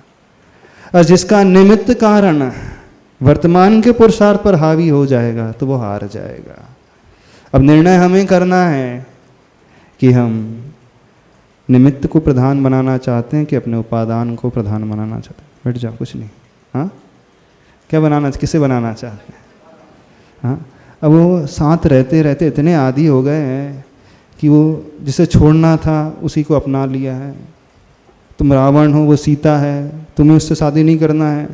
और जिसका निमित्त कारण वर्तमान के पुरुषार्थ पर हावी हो जाएगा, तो वो हार जाएगा। अब निर्णय हमें करना है कि हम निमित्त को प्रधान बनाना चाहते हैं कि अपने उपादान को प्रधान बनाना चाहते हैं। बैठ जाओ, कुछ नहीं। हाँ, क्या बनाना, किसे बनाना चाहते हैं? हाँ, अब वो साथ रहते रहते इतने आदी हो गए हैं कि वो जिसे छोड़ना था उसी को अपना लिया है। तुम रावण हो, वो सीता है, तुम्हें उससे शादी नहीं करना है।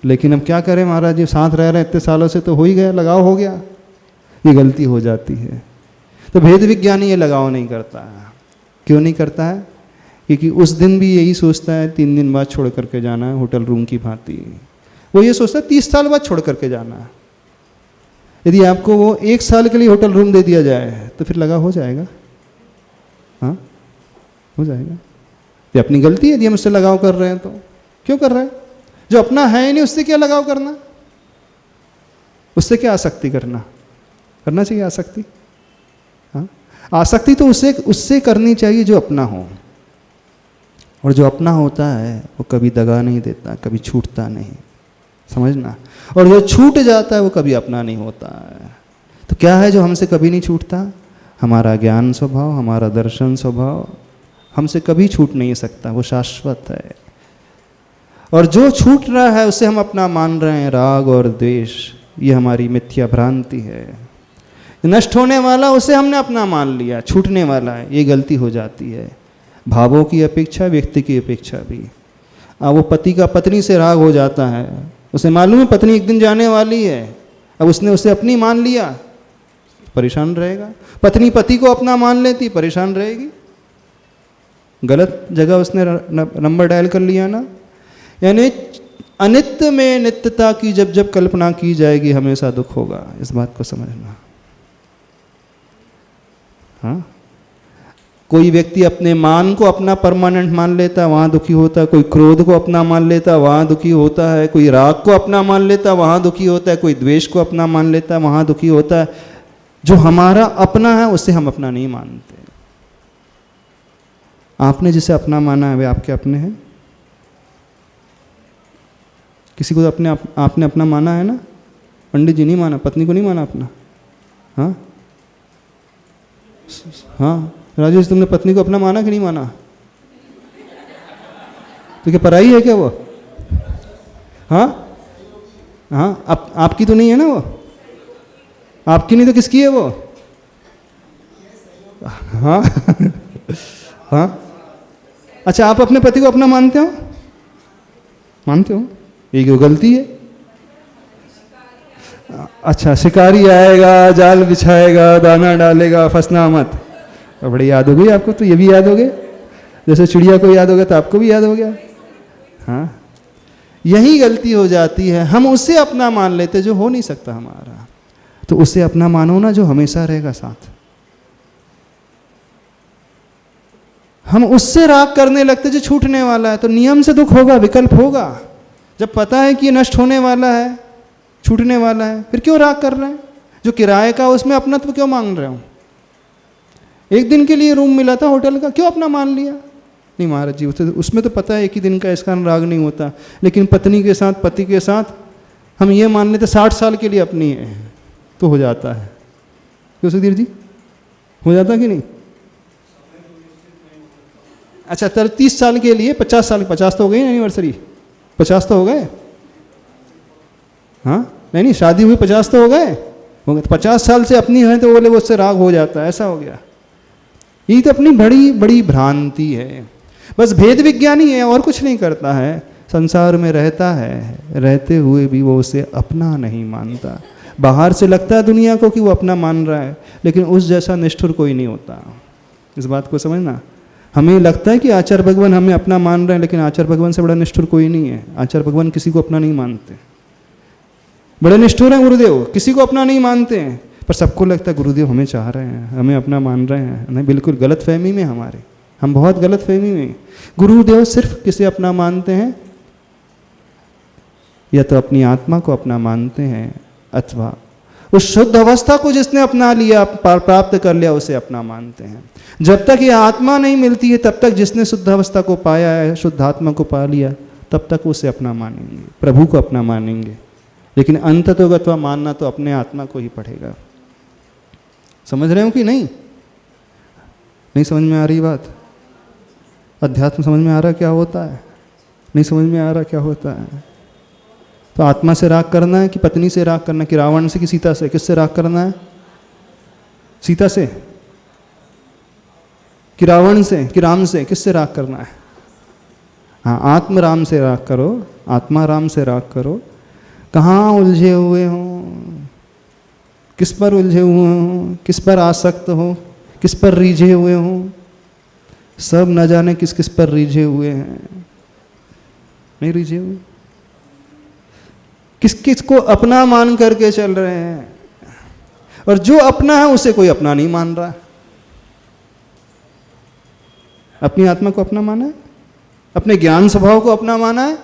लेकिन अब क्या करें महाराज जी, साथ रह रहे इतने सालों से तो हो ही गया, लगाव हो गया। ये गलती हो जाती है। तो भेद विज्ञानी ये लगाव नहीं करता है। क्यों नहीं करता है? क्योंकि उस दिन भी यही सोचता है 3 दिन बाद छोड़ करके जाना है, होटल रूम की भांति। वो ये सोचता है 30 साल बाद छोड़ करके जाना है। यदि आपको वो 1 साल के लिए होटल रूम दे दिया जाए तो फिर लगा हो जाएगा। हाँ, हो जाएगा। ये अपनी गलती है यदि हम उससे लगाव कर रहे हैं तो। क्यों कर रहे हैं? जो अपना है ही नहीं उससे क्या लगाव करना, उससे क्या आसक्ति करना चाहिए आसक्ति। हाँ, आसक्ति तो उससे करनी चाहिए जो अपना हो। और जो अपना होता है वो कभी दगा नहीं देता, कभी छूटता नहीं, समझना। और जो छूट जाता है वो कभी अपना नहीं होता है। तो क्या है जो हमसे कभी नहीं छूटता? हमारा ज्ञान स्वभाव, हमारा दर्शन स्वभाव हमसे कभी छूट नहीं सकता, वो शाश्वत है। और जो छूट रहा है उसे हम अपना मान रहे हैं, राग और द्वेष, ये हमारी मिथ्या भ्रांति है। नष्ट होने वाला उसे हमने अपना मान लिया, छूटने वाला है, ये गलती हो जाती है। भावों की अपेक्षा व्यक्ति की अपेक्षा भी। वो पति का पत्नी से राग हो जाता है, उसे मालूम है पत्नी एक दिन जाने वाली है, अब उसने उसे अपनी मान लिया, परेशान रहेगा। पत्नी पति को अपना मान लेती, परेशान रहेगी। गलत जगह उसने नंबर डायल कर लिया ना। यानी अनित्य में नित्यता की जब जब कल्पना की जाएगी हमेशा दुख होगा, इस बात को समझना। हाँ, कोई व्यक्ति अपने मान को अपना परमानेंट मान लेता है, वहां दुखी होता है। कोई क्रोध को अपना मान लेता है, वहां दुखी होता है। कोई राग को अपना मान लेता है, वहां दुखी होता है। कोई द्वेष को अपना मान लेता है, वहां दुखी होता है। जो हमारा अपना है उसे हम अपना नहीं मानते। आपने जिसे अपना माना है वे आपके अपने हैं। किसी को अपने आपने अपना माना है ना? पंडित जी नहीं माना, पत्नी को नहीं माना अपना। हाँ हाँ, राजेश तुमने पत्नी को अपना माना कि नहीं माना? तो क्या पराई है क्या वो? हाँ हाँ, आपकी तो नहीं है ना वो? आपकी नहीं तो किसकी है वो? हाँ हाँ, अच्छा, आप अपने पति को अपना मानते हो? मानते हो? ये क्यों गलती है? अच्छा, शिकारी आएगा, जाल बिछाएगा, दाना डालेगा, फंसना मत। बड़ी याद हो गई आपको, तो ये भी याद हो गए। जैसे चिड़िया को याद हो गया तो आपको भी याद हो गया। हाँ, यही गलती हो जाती है, हम उसे अपना मान लेते जो हो नहीं सकता हमारा। तो उसे अपना मानो ना जो हमेशा रहेगा साथ। हम उससे राग करने लगते जो छूटने वाला है। तो नियम से दुख होगा, विकल्प होगा। जब पता है कि ये नष्ट होने वाला है, छूटने वाला है, फिर क्यों राग कर रहे हैं? जो किराए का उसमें अपनत्व क्यों मांग रहे हो? एक दिन के लिए रूम मिला था होटल का, क्यों अपना मान लिया? नहीं महाराज जी, उसमें तो पता है एक ही दिन का, इस कारण राग नहीं होता। लेकिन पत्नी के साथ, पति के साथ हम ये मान लेते 60 साल के लिए अपनी है, तो हो जाता है। क्यों सुधीर जी, हो जाता कि नहीं? अच्छा, 30 साल के लिए 50 साल, 50 तो हो गई एनिवर्सरी, 50 तो हो गए। हाँ नहीं, शादी हुई 50 तो हो गए। 50 साल से अपनी है तो बोले वो उससे राग हो जाता है, ऐसा हो गया। ये तो अपनी बड़ी बड़ी भ्रांति है। बस भेद विज्ञानी है, और कुछ नहीं करता है। संसार में रहता है, रहते हुए भी वो उसे अपना नहीं मानता। बाहर से लगता है दुनिया को कि वो अपना मान रहा है, लेकिन उस जैसा निष्ठुर कोई नहीं होता। इस बात को समझना। हमें लगता है कि आचार्य भगवान हमें अपना मान रहे हैं, लेकिन आचार्य भगवान से बड़ा निष्ठुर कोई नहीं है। आचार्य भगवान किसी को अपना नहीं मानते। बड़े निष्ठुर हैं गुरुदेव, किसी को अपना नहीं मानते हैं, पर सबको लगता है गुरुदेव हमें चाह रहे हैं, हमें अपना मान रहे हैं। नहीं, बिल्कुल गलत फहमी में हमारे, हम बहुत गलत फहमी में। गुरुदेव सिर्फ किसे अपना मानते हैं? या तो अपनी आत्मा को अपना मानते हैं, अथवा उस शुद्ध अवस्था को जिसने अपना लिया, प्राप्त कर लिया, उसे अपना मानते हैं। जब तक ये आत्मा नहीं मिलती है, तब तक जिसने शुद्ध अवस्था को पाया है, शुद्ध आत्मा को पा लिया, तब तक उसे अपना मानेंगे, प्रभु को अपना मानेंगे। लेकिन अंततोगत्वा मानना तो अपने आत्मा को ही पड़ेगा। समझ रहे हो कि नहीं? नहीं समझ में आ रही बात? अध्यात्म समझ में आ रहा क्या होता है? नहीं समझ में आ रहा क्या होता है? तो आत्मा से राग करना है कि पत्नी से राग करना है, कि रावण से, कि सीता से? किससे राग करना है? सीता से कि रावण से, कि राम से? किससे राग करना है? हाँ, आत्म राम से राग करो, आत्मा राम से राग करो। कहाँ उलझे हुए हो? किस पर उलझे हुए हो? किस पर आसक्त हो? किस पर रीझे हुए हो? सब न जाने किस किस पर रीझे हुए हैं। नहीं रीझे हुए, किस किस को अपना मान करके चल रहे हैं। और जो अपना है उसे कोई अपना नहीं मान रहा। अपनी आत्मा को अपना माना है, अपने ज्ञान स्वभाव को अपना माना है,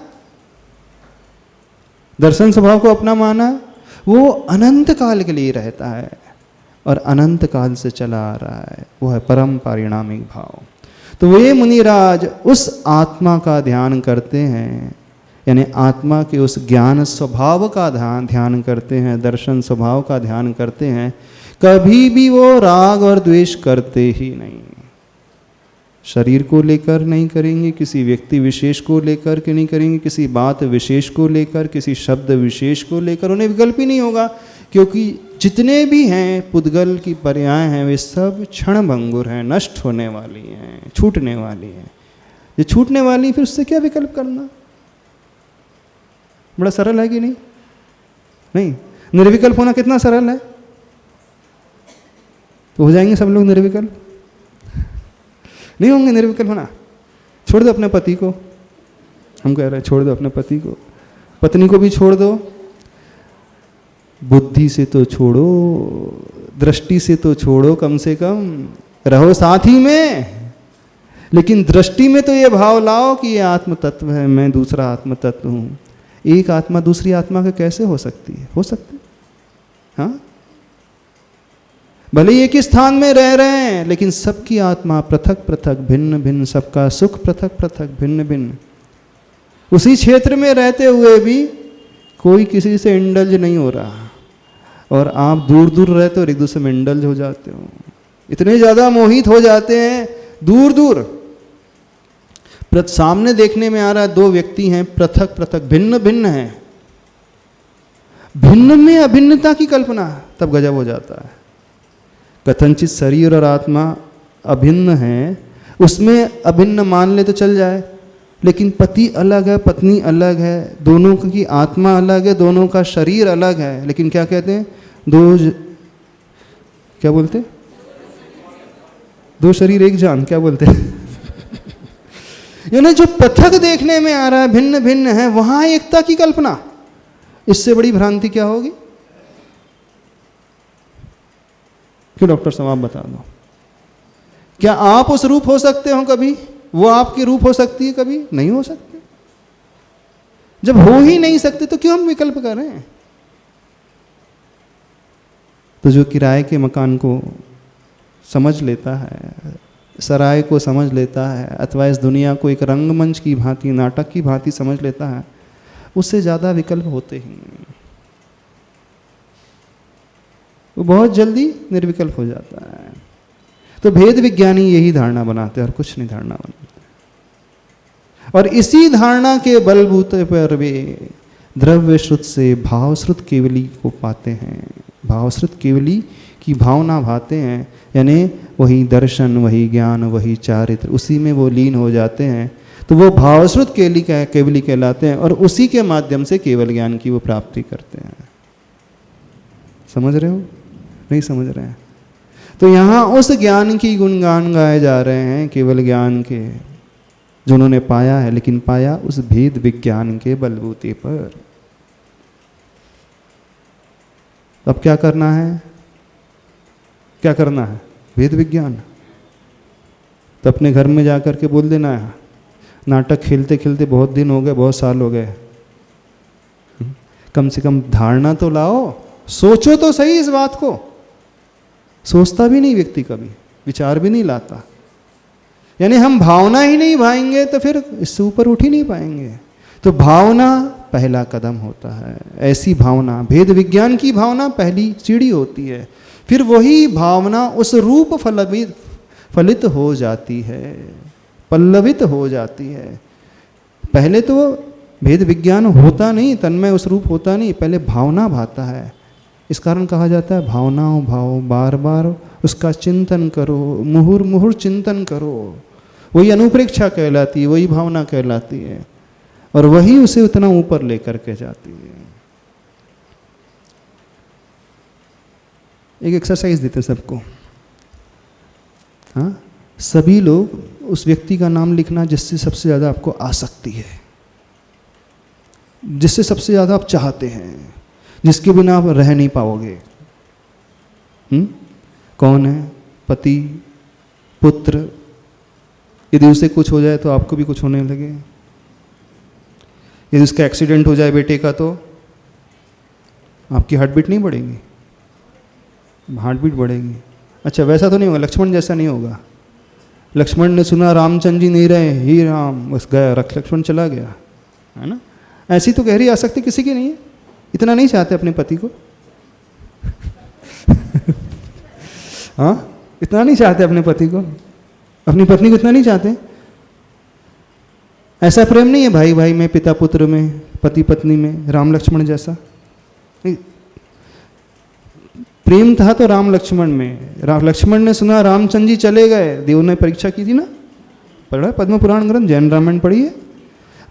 दर्शन स्वभाव को अपना माना है। वो अनंत काल के लिए रहता है और अनंत काल से चला आ रहा है। वो है परम पारिणामिक भाव। तो वे मुनिराज उस आत्मा का ध्यान करते हैं, यानी आत्मा के उस ज्ञान स्वभाव का ध्यान करते हैं, दर्शन स्वभाव का ध्यान करते हैं। कभी भी वो राग और द्वेष करते ही नहीं। शरीर को लेकर नहीं करेंगे, किसी व्यक्ति विशेष को लेकर के नहीं करेंगे, किसी बात विशेष को लेकर, किसी शब्द विशेष को लेकर उन्हें विकल्प ही नहीं होगा। क्योंकि जितने भी हैं पुद्गल की पर्याय हैं, वे सब क्षणभंगुर हैं, नष्ट होने वाली हैं, छूटने वाली हैं। ये छूटने वाली, फिर उससे क्या विकल्प करना? बड़ा सरल है कि नहीं? नहीं, निर्विकल्प होना कितना सरल है। तो हो जाएंगे सब लोग निर्विकल्प? नहीं होंगे निर्विकल्प होना। छोड़ दो अपने पति को, हम कह रहे हैं छोड़ दो अपने पति को, पत्नी को भी छोड़ दो, बुद्धि से तो छोड़ो, दृष्टि से तो छोड़ो, कम से कम रहो साथ ही में, लेकिन दृष्टि में तो ये भाव लाओ कि ये आत्म तत्व है, मैं दूसरा आत्म तत्व हूं। एक आत्मा दूसरी आत्मा का कैसे हो सकती है? हो सकती है? हाँ, भले एक ही स्थान में रह रहे हैं, लेकिन सबकी आत्मा पृथक पृथक, भिन्न भिन्न, सबका सुख पृथक पृथक, भिन्न भिन्न। उसी क्षेत्र में रहते हुए भी कोई किसी से इंडल्ज नहीं हो रहा, और आप दूर दूर रहते हो और एक दूसरे में इंडल्ज हो जाते हो, इतने ज्यादा मोहित हो जाते हैं दूर दूर। सामने देखने में आ रहा है दो व्यक्ति हैं, पृथक पृथक, भिन्न भिन्न हैं, भिन्न में अभिन्नता की कल्पना, तब गजब हो जाता है। कथनचित शरीर और आत्मा अभिन्न है, उसमें अभिन्न मान ले तो चल जाए, लेकिन पति अलग है, पत्नी अलग है, दोनों की आत्मा अलग है, दोनों का शरीर अलग है, लेकिन क्या कहते हैं? क्या बोलते? दो शरीर एक जान, क्या बोलते हैं? यानी जो पृथक देखने में आ रहा है, भिन्न भिन्न है, वहां एकता की कल्पना, इससे बड़ी भ्रांति क्या होगी? क्यों डॉक्टर साहब आप बता दो, क्या आप उस रूप हो सकते हो कभी? वो आपकी रूप हो सकती है कभी? नहीं हो सकते। जब हो ही नहीं सकते तो क्यों हम विकल्प कर रहे हैं? तो जो किराए के मकान को समझ लेता है, सराय को समझ लेता है, अथवा इस दुनिया को एक रंगमंच की भांति, नाटक की भांति समझ लेता है, उससे ज़्यादा विकल्प होते ही नहीं, वो बहुत जल्दी निर्विकल्प हो जाता है। तो भेद विज्ञानी यही धारणा बनाते हैं और कुछ नहीं धारणा बनाते, और इसी धारणा के बलबूते पर वे द्रव्य श्रुत से भावश्रुत केवली को पाते हैं, भावश्रुत केवली की भावना भाते हैं, यानी वही दर्शन, वही ज्ञान, वही चारित्र, उसी में वो लीन हो जाते हैं। तो वो भावश्रुत केवली कहलाते हैं, और उसी के माध्यम से केवल ज्ञान की वो प्राप्ति करते हैं। समझ रहे हो? नहीं समझ रहे हैं? तो यहाँ उस ज्ञान की गुणगान गाए जा रहे हैं, केवल ज्ञान के, जो उन्होंने पाया है, लेकिन पाया उस भेद विज्ञान के बलबूते पर। अब क्या करना है? क्या करना है? भेद विज्ञान। तो अपने घर में जाकर के बोल देना है, नाटक खेलते खेलते बहुत दिन हो गए, बहुत साल हो गए, कम से कम धारणा तो लाओ, सोचो तो सही इस बात को। सोचता भी नहीं व्यक्ति, कभी विचार भी नहीं लाता, यानी हम भावना ही नहीं भाएंगे तो फिर इससे ऊपर उठ ही नहीं पाएंगे। तो भावना पहला कदम होता है, ऐसी भावना, भेद विज्ञान की भावना पहली सीढ़ी होती है, फिर वही भावना उस रूप फलित हो जाती है, पल्लवित हो जाती है। पहले तो भेद विज्ञान होता नहीं, तन्मय उस रूप होता नहीं, पहले भावना भाता है। इस कारण कहा जाता है भावनाओं भाव, बार बार उसका चिंतन करो, मुहुर मुहुर चिंतन करो, वही अनुप्रेक्षा कहलाती है, वही भावना कहलाती है, और वही उसे उतना ऊपर लेकर के जाती है। एक एक्सरसाइज देते सबको, हाँ, सभी लोग उस व्यक्ति का नाम लिखना जिससे सबसे ज़्यादा आपको आसक्ति है, जिससे सबसे ज़्यादा आप चाहते हैं, जिसके बिना आप रह नहीं पाओगे। कौन है? पति, पुत्र। यदि उसे कुछ हो जाए तो आपको भी कुछ होने लगे, यदि उसका एक्सीडेंट हो जाए बेटे का तो आपकी हार्ट बीट नहीं बढ़ेगी? हार्ट बीट बढ़ेगी। अच्छा, वैसा तो नहीं होगा, लक्ष्मण जैसा नहीं होगा। लक्ष्मण ने सुना रामचंद्र जी नहीं रहे, ही राम, बस गया, लक्ष्मण चला गया, है ना? ऐसी तो गहरी आसक्ति किसी की नहीं है, इतना नहीं चाहते अपने पति को। हाँ, इतना नहीं चाहते अपने पति को, अपनी पत्नी को इतना नहीं चाहते। ऐसा प्रेम नहीं है भाई भाई में, पिता पुत्र में, पति पत्नी में, राम लक्ष्मण जैसा प्रेम था तो राम लक्ष्मण में। लक्ष्मण ने सुना रामचंद्र जी चले गए, देव ने परीक्षा की थी ना, पढ़ा पद्म पुराण ग्रंथ, जैन रामायण पढ़ी है।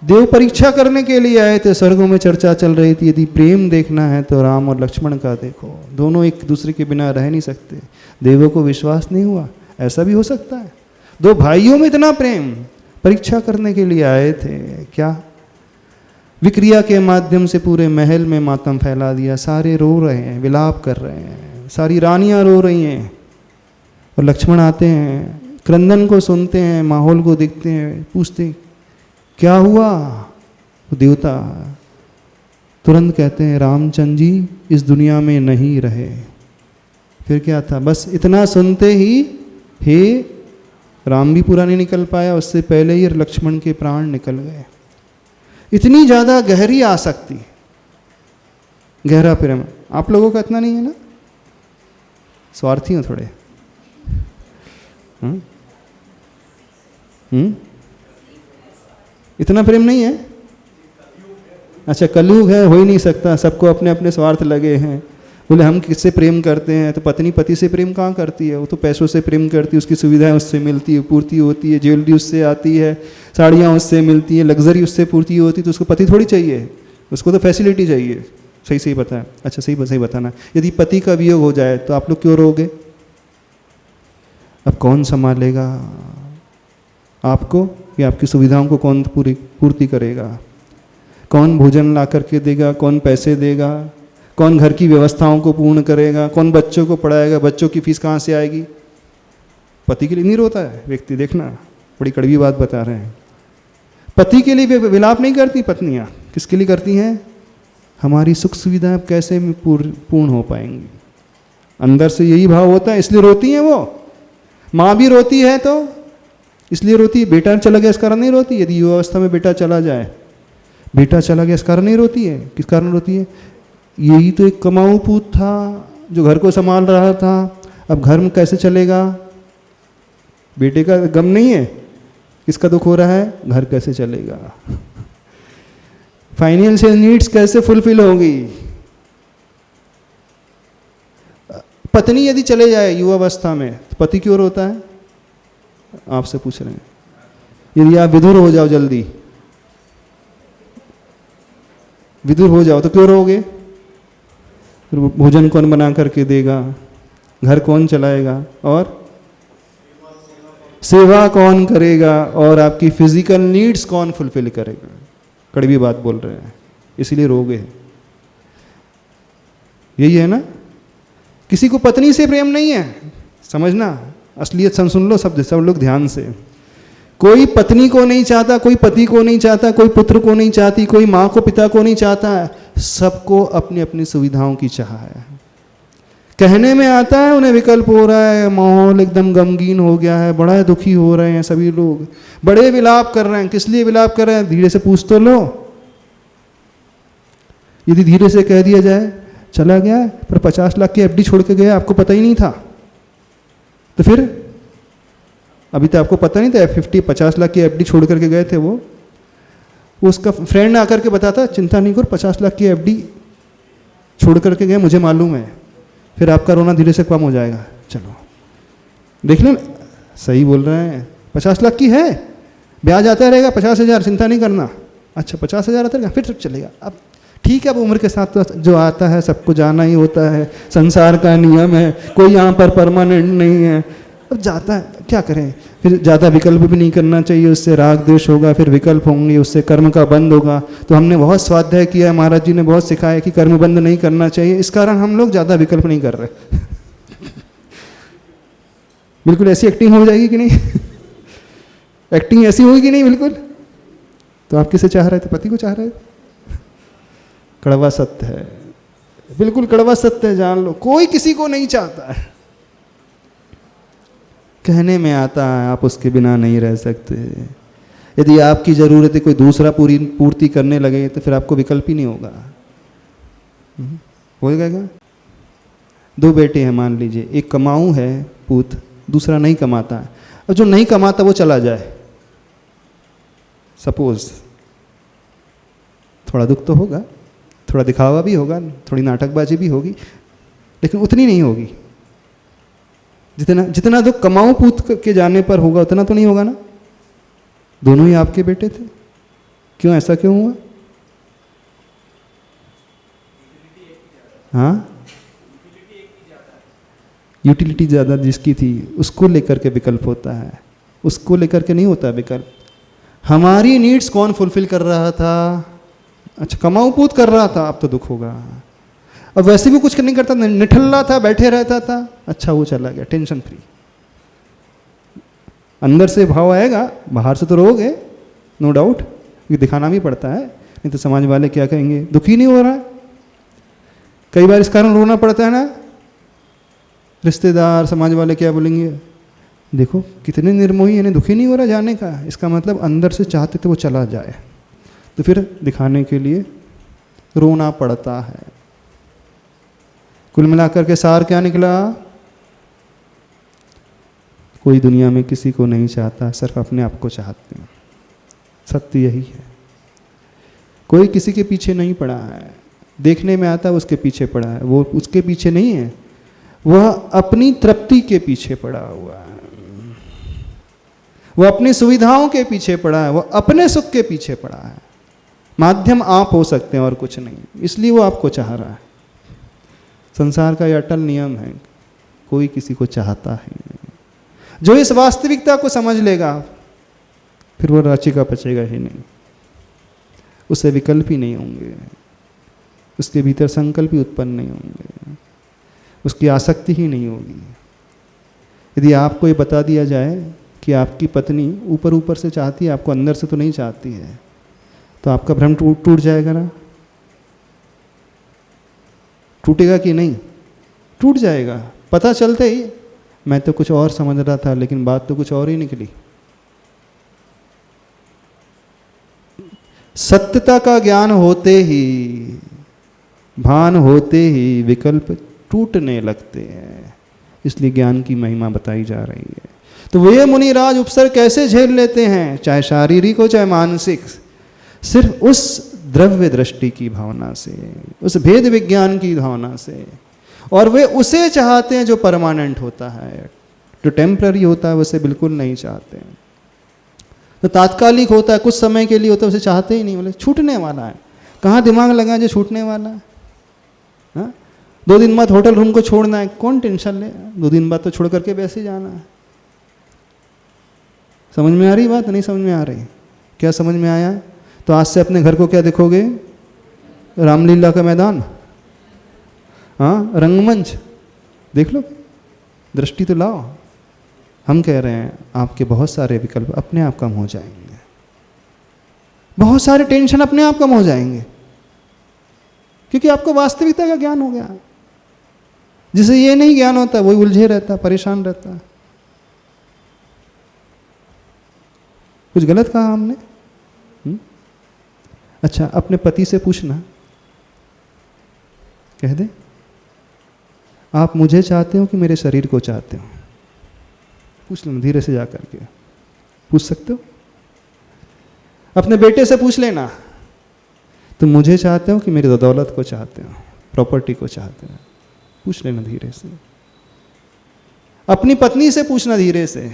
देव परीक्षा करने के लिए आए थे, स्वर्गों में चर्चा चल रही थी, यदि प्रेम देखना है तो राम और लक्ष्मण का देखो, दोनों एक दूसरे के बिना रह नहीं सकते। देवों को विश्वास नहीं हुआ, ऐसा भी हो सकता है। दो भाइयों में इतना प्रेम, परीक्षा करने के लिए आए थे। क्या विक्रिया के माध्यम से पूरे महल में मातम फैला दिया, सारे रो रहे हैं, विलाप कर रहे हैं, सारी रानियां रो रही हैं। और लक्ष्मण आते हैं, क्रंदन को सुनते हैं, माहौल को देखते हैं, पूछते हैं क्या हुआ। वो देवता तुरंत कहते हैं रामचंद्र जी इस दुनिया में नहीं रहे। फिर क्या था, बस इतना सुनते ही हे राम भी पूरा नहीं निकल पाया, उससे पहले ही लक्ष्मण के प्राण निकल गए। इतनी ज़्यादा गहरी आसक्ति, गहरा प्रेम। आप लोगों का इतना नहीं है ना, स्वार्थी हो थोड़े। इतना प्रेम नहीं है। अच्छा, कलयुग है, हो ही नहीं सकता, सबको अपने अपने स्वार्थ लगे हैं। बोले हम किससे प्रेम करते हैं, तो पत्नी पति से प्रेम कहाँ करती है, वो तो पैसों से प्रेम करती है, उसकी सुविधाएं उससे मिलती है, पूर्ति होती है, ज्वेलरी उससे आती है, साड़ियाँ उससे मिलती हैं, लग्जरी उससे पूर्ति होती है, तो उसको पति थोड़ी चाहिए, उसको तो फैसिलिटी चाहिए। सही बता। अच्छा, सही बताना। यदि पति का वियोग हो जाए तो आप लोग क्यों रोगे? अब कौन संभालेगा आपको, या आपकी सुविधाओं को कौन पूर्ति करेगा? कौन भोजन ला करके देगा, कौन पैसे देगा, कौन घर की व्यवस्थाओं को पूर्ण करेगा, कौन बच्चों को पढ़ाएगा, बच्चों की फीस कहाँ से आएगी? पति के लिए नहीं रोता है व्यक्ति। देखना, बड़ी कड़वी बात बता रहे हैं। पति के लिए विलाप नहीं करती पत्नियाँ, किसके लिए करती हैं? हमारी सुख सुविधाएं कैसे पूर्ण हो पाएंगी। अंदर से यही भाव होता है, इसलिए रोती हैं वो। माँ भी रोती है तो इसलिए रोती है, बेटा चला गया इस कारण नहीं रोती। यदि युवावस्था में बेटा चला जाए, बेटा चला गया इस कारण नहीं रोती है। किस कारण रोती है? यही तो एक कमाऊ पूत था जो घर को संभाल रहा था, अब घर में कैसे चलेगा? बेटे का गम नहीं है, किसका दुख हो रहा है? घर कैसे चलेगा, फाइनेंशियल नीड्स कैसे फुलफिल होगी। पत्नी यदि चले जाए युवावस्था में तो पति क्यों रोता है? आपसे पूछ रहे हैं। यदि आप विधुर हो जाओ, जल्दी विधुर हो जाओ तो क्यों रोगे? भोजन कौन बना करके देगा, घर कौन चलाएगा, और सेवा कौन करेगा, और आपकी फिजिकल नीड्स कौन फुलफिल करेगा? कड़वी बात बोल रहे हैं, इसीलिए रोगे। यही है ना। किसी को पत्नी से प्रेम नहीं है, समझना, असलियत सुन लो सब लोग ध्यान से। कोई पत्नी को नहीं चाहता, कोई पति को नहीं चाहता, कोई पुत्र को नहीं चाहती, कोई माँ को पिता को नहीं चाहता है। सबको अपनी अपनी सुविधाओं की चाह है। कहने में आता है उन्हें विकल्प हो रहा है, माहौल एकदम गमगीन हो गया है, बड़ा दुखी हो रहे हैं सभी लोग, बड़े विलाप कर रहे हैं। किस लिए विलाप कर रहे हैं? धीरे से पूछ तो लो। यदि धीरे से कह दिया जाए चला गया पर 50 लाख की एफडी छोड़ के गया, आपको पता ही नहीं था, तो फिर अभी तो आपको पता नहीं था 50 लाख की एफडी छोड़ करके गए थे वो उसका फ्रेंड आकर के बताता चिंता नहीं कर 50 लाख की एफडी छोड़ करके गए, मुझे मालूम है। फिर आपका रोना धीरे से कम हो जाएगा। चलो देख लें, सही बोल रहे हैं। 50 लाख की है, ब्याज आता रहेगा 50,000, चिंता नहीं करना। अच्छा 50,000 आता रहेगा, फिर तो चलेगा। अब ठीक है, अब उम्र के साथ तो जो आता है सबको जाना ही होता है, संसार का नियम है, कोई यहाँ पर परमानेंट नहीं है। अब जाता है, क्या करें? फिर ज़्यादा विकल्प भी नहीं करना चाहिए, उससे राग द्वेष होगा, फिर विकल्प होंगे, उससे कर्म का बंध होगा। तो हमने बहुत स्वाध्याय किया है, महाराज जी ने बहुत सिखाया कि कर्म बंध नहीं करना चाहिए, इस कारण हम लोग ज़्यादा विकल्प नहीं कर रहे। बिल्कुल ऐसी एक्टिंग हो जाएगी कि नहीं? एक्टिंग ऐसी होगी कि नहीं? बिल्कुल। तो आप किसे चाह रहे थे? पति को चाह रहे थे? कड़वा सत्य है, बिल्कुल कड़वा सत्य है, जान लो। कोई किसी को नहीं चाहता है, कहने में आता है आप उसके बिना नहीं रह सकते। यदि आपकी ज़रूरतें कोई दूसरा पूर्ति करने लगे तो फिर आपको विकल्प ही नहीं होगा। हो जाएगा। 2 बेटे हैं मान लीजिए, एक कमाऊ है पूत, दूसरा नहीं कमाता है। और जो नहीं कमाता वो चला जाए, सपोज, थोड़ा दुख तो होगा, थोड़ा दिखावा भी होगा, थोड़ी नाटकबाजी भी होगी, लेकिन उतनी नहीं होगी जितना दुख कमाऊ पूत के जाने पर होगा, उतना तो नहीं होगा ना। दोनों ही आपके बेटे थे, क्यों, ऐसा क्यों हुआ? हाँ, यूटिलिटी ज़्यादा जिसकी थी उसको लेकर के विकल्प होता है, उसको लेकर के नहीं होता विकल्प। हमारी नीड्स कौन फुलफिल कर रहा था? अच्छा, कमाऊ पूत कर रहा था, अब तो दुख होगा। अब वैसे भी कुछ नहीं करता, निठल्ला था, बैठे रहता था, अच्छा वो चला गया, टेंशन फ्री। अंदर से भाव आएगा, बाहर से तो रोगे, नो डाउट, ये दिखाना भी पड़ता है, नहीं तो समाज वाले क्या कहेंगे, दुखी नहीं हो रहा है। कई बार इस कारण रोना पड़ता है ना, रिश्तेदार समाज वाले क्या बोलेंगे, देखो कितने निर्मोही, यानी दुखी नहीं हो रहा जाने का, इसका मतलब अंदर से चाहते थे वो चला जाए, तो फिर दिखाने के लिए रोना पड़ता है। कुल मिलाकर के सार क्या निकला? कोई दुनिया में किसी को नहीं चाहता, सिर्फ अपने आप को चाहते हैं। सत्य यही है। कोई किसी के पीछे नहीं पड़ा है, देखने में आता है उसके पीछे पड़ा है, वो उसके पीछे नहीं है, वह अपनी तृप्ति के पीछे पड़ा हुआ है, वो अपनी सुविधाओं के पीछे पड़ा है, वो अपने सुख के पीछे पड़ा है। माध्यम आप हो सकते हैं और कुछ नहीं, इसलिए वो आपको चाह रहा है। संसार का यह अटल नियम है, कोई किसी को चाहता है नहीं। जो इस वास्तविकता को समझ लेगा फिर वो रांची का बचेगा ही नहीं, उससे विकल्प ही नहीं होंगे, उसके भीतर संकल्प ही उत्पन्न नहीं होंगे, उसकी आसक्ति ही नहीं होगी। यदि आपको ये बता दिया जाए कि आपकी पत्नी ऊपर ऊपर से चाहती है, आपको अंदर से तो नहीं चाहती है, तो आपका भ्रम टूट जाएगा ना? टूटेगा कि नहीं? टूट जाएगा। पता चलते ही मैं तो कुछ और समझ रहा था, लेकिन बात तो कुछ और ही निकली। सत्यता का ज्ञान होते ही, भान होते ही विकल्प टूटने लगते हैं, इसलिए ज्ञान की महिमा बताई जा रही है। तो वे मुनिराज उपसर्ग कैसे झेल लेते हैं, चाहे शारीरिक हो चाहे मानसिक, सिर्फ उस द्रव्य दृष्टि की भावना से, उस भेद विज्ञान की भावना से। और वे उसे चाहते हैं जो परमानेंट होता है, जो टेम्पररी होता है वैसे बिल्कुल नहीं चाहते हैं। तो तात्कालिक होता है, कुछ समय के लिए होता है, उसे चाहते ही नहीं, बोले छूटने वाला है। कहाँ दिमाग लगा जो छूटने वाला है? हाँ? 2 दिन बाद होटल रूम को छोड़ना है, कौन टेंशन ले? 2 दिन बाद तो छोड़ करके वैसे ही जाना है। समझ में आ रही बात? नहीं समझ में आ रही? क्या समझ में आया? तो आज से अपने घर को क्या देखोगे? रामलीला का मैदान, हाँ, रंगमंच देख लो, दृष्टि तो लाओ। हम कह रहे हैं आपके बहुत सारे विकल्प अपने आप कम हो जाएंगे, बहुत सारे टेंशन अपने आप कम हो जाएंगे, क्योंकि आपको वास्तविकता का ज्ञान हो गया। जिसे ये नहीं ज्ञान होता वही उलझे रहता, परेशान रहता। कुछ गलत कहा हमने? अच्छा, अपने पति से पूछना, कह दे आप मुझे चाहते हो कि मेरे शरीर को चाहते हो? पूछ लेना धीरे से जा करके, पूछ सकते हो। अपने बेटे से पूछ लेना, तुम मुझे चाहते हो कि मेरी दौलत को चाहते हो, प्रॉपर्टी को चाहते हो? पूछ लेना धीरे से। अपनी पत्नी से पूछना धीरे से,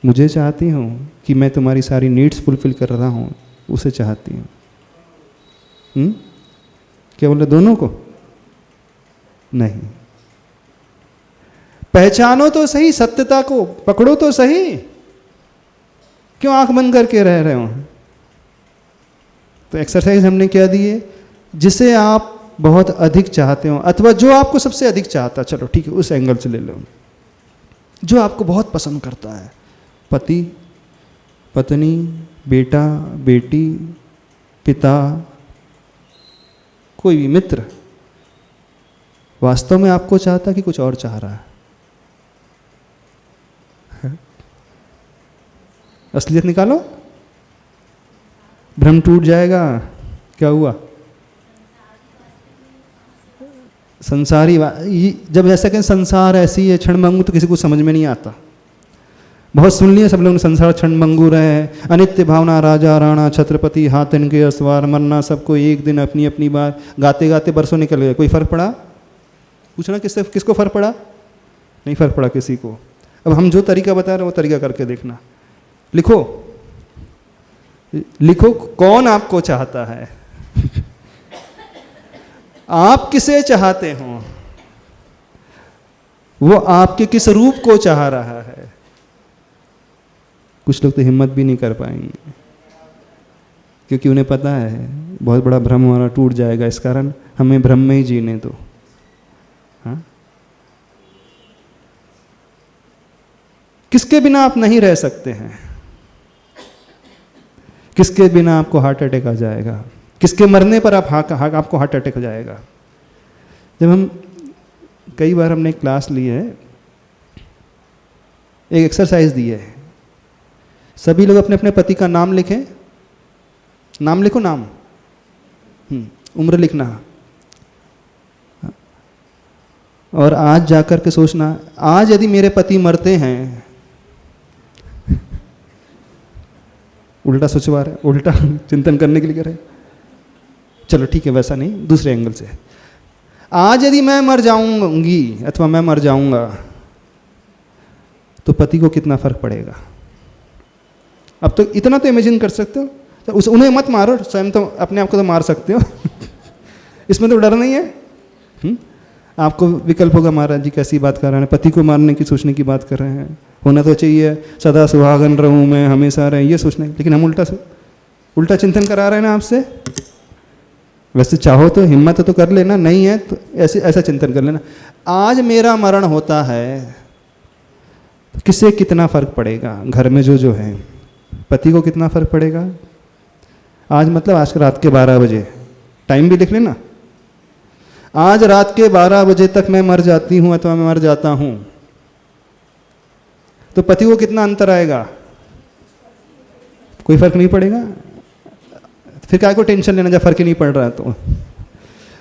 मुझे चाहती हूँ कि मैं तुम्हारी सारी नीड्स फुलफिल कर रहा हूँ, उसे चाहती हूँ? क्या बोले? दोनों को? नहीं। पहचानो तो सही, सत्यता को पकड़ो तो सही। क्यों आंख बंद करके रह रहे हो? तो एक्सरसाइज हमने क्या दी है? जिसे आप बहुत अधिक चाहते हो, अथवा जो आपको सबसे अधिक चाहता, चलो ठीक है उस एंगल से ले लो, जो आपको बहुत पसंद करता है, पति, पत्नी, बेटा, बेटी, पिता, कोई भी मित्र, वास्तव में आपको चाहता कि कुछ और चाह रहा है? असलियत निकालो, भ्रम टूट जाएगा। क्या हुआ? संसारी जब ऐसा कहें संसार ऐसी है क्षणभंगुर, तो किसी को समझ में नहीं आता। बहुत सुन लिया सब लोगों ने, संसार क्षणभंगुर है, अनित्य भावना, राजा राणा छत्रपति, हाथ इनके असवार, मरना सबको एक दिन, अपनी अपनी बार, गाते गाते बरसों निकल गए। कोई फर्क पड़ा? पूछना किसको फर्क पड़ा? नहीं फर्क पड़ा किसी को। अब हम जो तरीका बता रहे हैं वो तरीका करके देखना। लिखो, लिखो कौन आपको चाहता है, आप किसे चाहते हो, वो आपके किस रूप को चाह रहा है। कुछ लोग तो हिम्मत भी नहीं कर पाएंगे, क्योंकि उन्हें पता है बहुत बड़ा भ्रम हमारा टूट जाएगा, इस कारण हमें भ्रम में ही जीने दो। हाँ? किसके बिना आप नहीं रह सकते हैं, किसके बिना आपको हार्ट अटैक आ जाएगा, किसके मरने पर आपको हार्ट अटैक हो जाएगा। जब हम कई बार हमने क्लास ली है, एक एक्सरसाइज दी है, सभी लोग अपने अपने पति का नाम लिखें, नाम लिखो, नाम, उम्र लिखना, और आज जाकर के सोचना, आज यदि मेरे पति मरते हैं, उल्टा सोचवा रहे, उल्टा चिंतन करने के लिए कह रहे, चलो ठीक है वैसा नहीं, दूसरे एंगल से, आज यदि मैं मर जाऊंगी अथवा मैं मर जाऊंगा तो पति को कितना फर्क पड़ेगा। अब तो इतना तो इमेजिन कर सकते हो, तो उन्हें मत मारो, स्वयं तो अपने आप को तो मार सकते हो इसमें तो डर नहीं है। आपको विकल्प होगा, महाराज जी कैसी बात कर रहे हैं, पति को मारने की सोचने की बात कर रहे हैं, होना तो चाहिए सदा सुहागन रहूं मैं, हमेशा रहें, ये सोचना, लेकिन हम उल्टा चिंतन करा रहे हैं ना आपसे। वैसे चाहो तो हिम्मत तो कर लेना, नहीं है तो ऐसा चिंतन कर लेना, आज मेरा मरण होता है तो किससे कितना फर्क पड़ेगा, घर में जो है पति को कितना फर्क पड़ेगा। आज मतलब आज रात के 12 बजे, टाइम भी लिख लेना, आज रात के 12 बजे तक मैं मर जाती हूं अथवा मैं मर जाता हूं तो पति को कितना अंतर आएगा, कोई फर्क नहीं पड़ेगा। फिर काय को टेंशन लेना जब फर्क ही नहीं पड़ रहा है तो।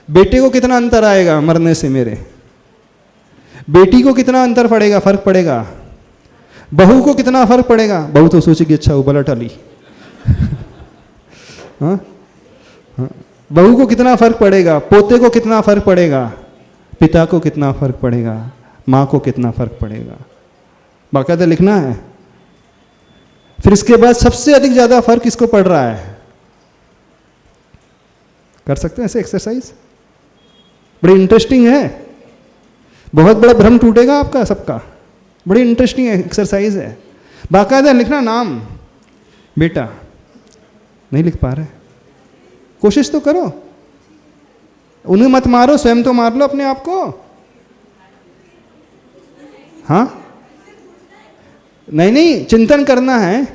बेटे को कितना अंतर आएगा मरने से मेरे, बेटी को कितना अंतर पड़ेगा, फर्क पड़ेगा। बहू को कितना फर्क पड़ेगा, बहू तो सोचेगी अच्छा वो पलट आली हाँ? बहू को कितना फर्क पड़ेगा, पोते को कितना फर्क पड़ेगा, पिता को कितना फर्क पड़ेगा, माँ को कितना फर्क पड़ेगा, बाकायदा लिखना है। फिर इसके बाद सबसे अधिक ज्यादा फर्क किसको पड़ रहा है, कर सकते हैं ऐसे एक्सरसाइज, बड़ी इंटरेस्टिंग है, बहुत बड़ा भ्रम टूटेगा आपका सबका, बड़ी इंटरेस्टिंग एक्सरसाइज है। बाकायदा लिखना नाम, बेटा नहीं लिख पा रहे, कोशिश तो करो, उन्हें मत मारो, स्वयं तो मार लो अपने आप को। हाँ नहीं, चिंतन करना है,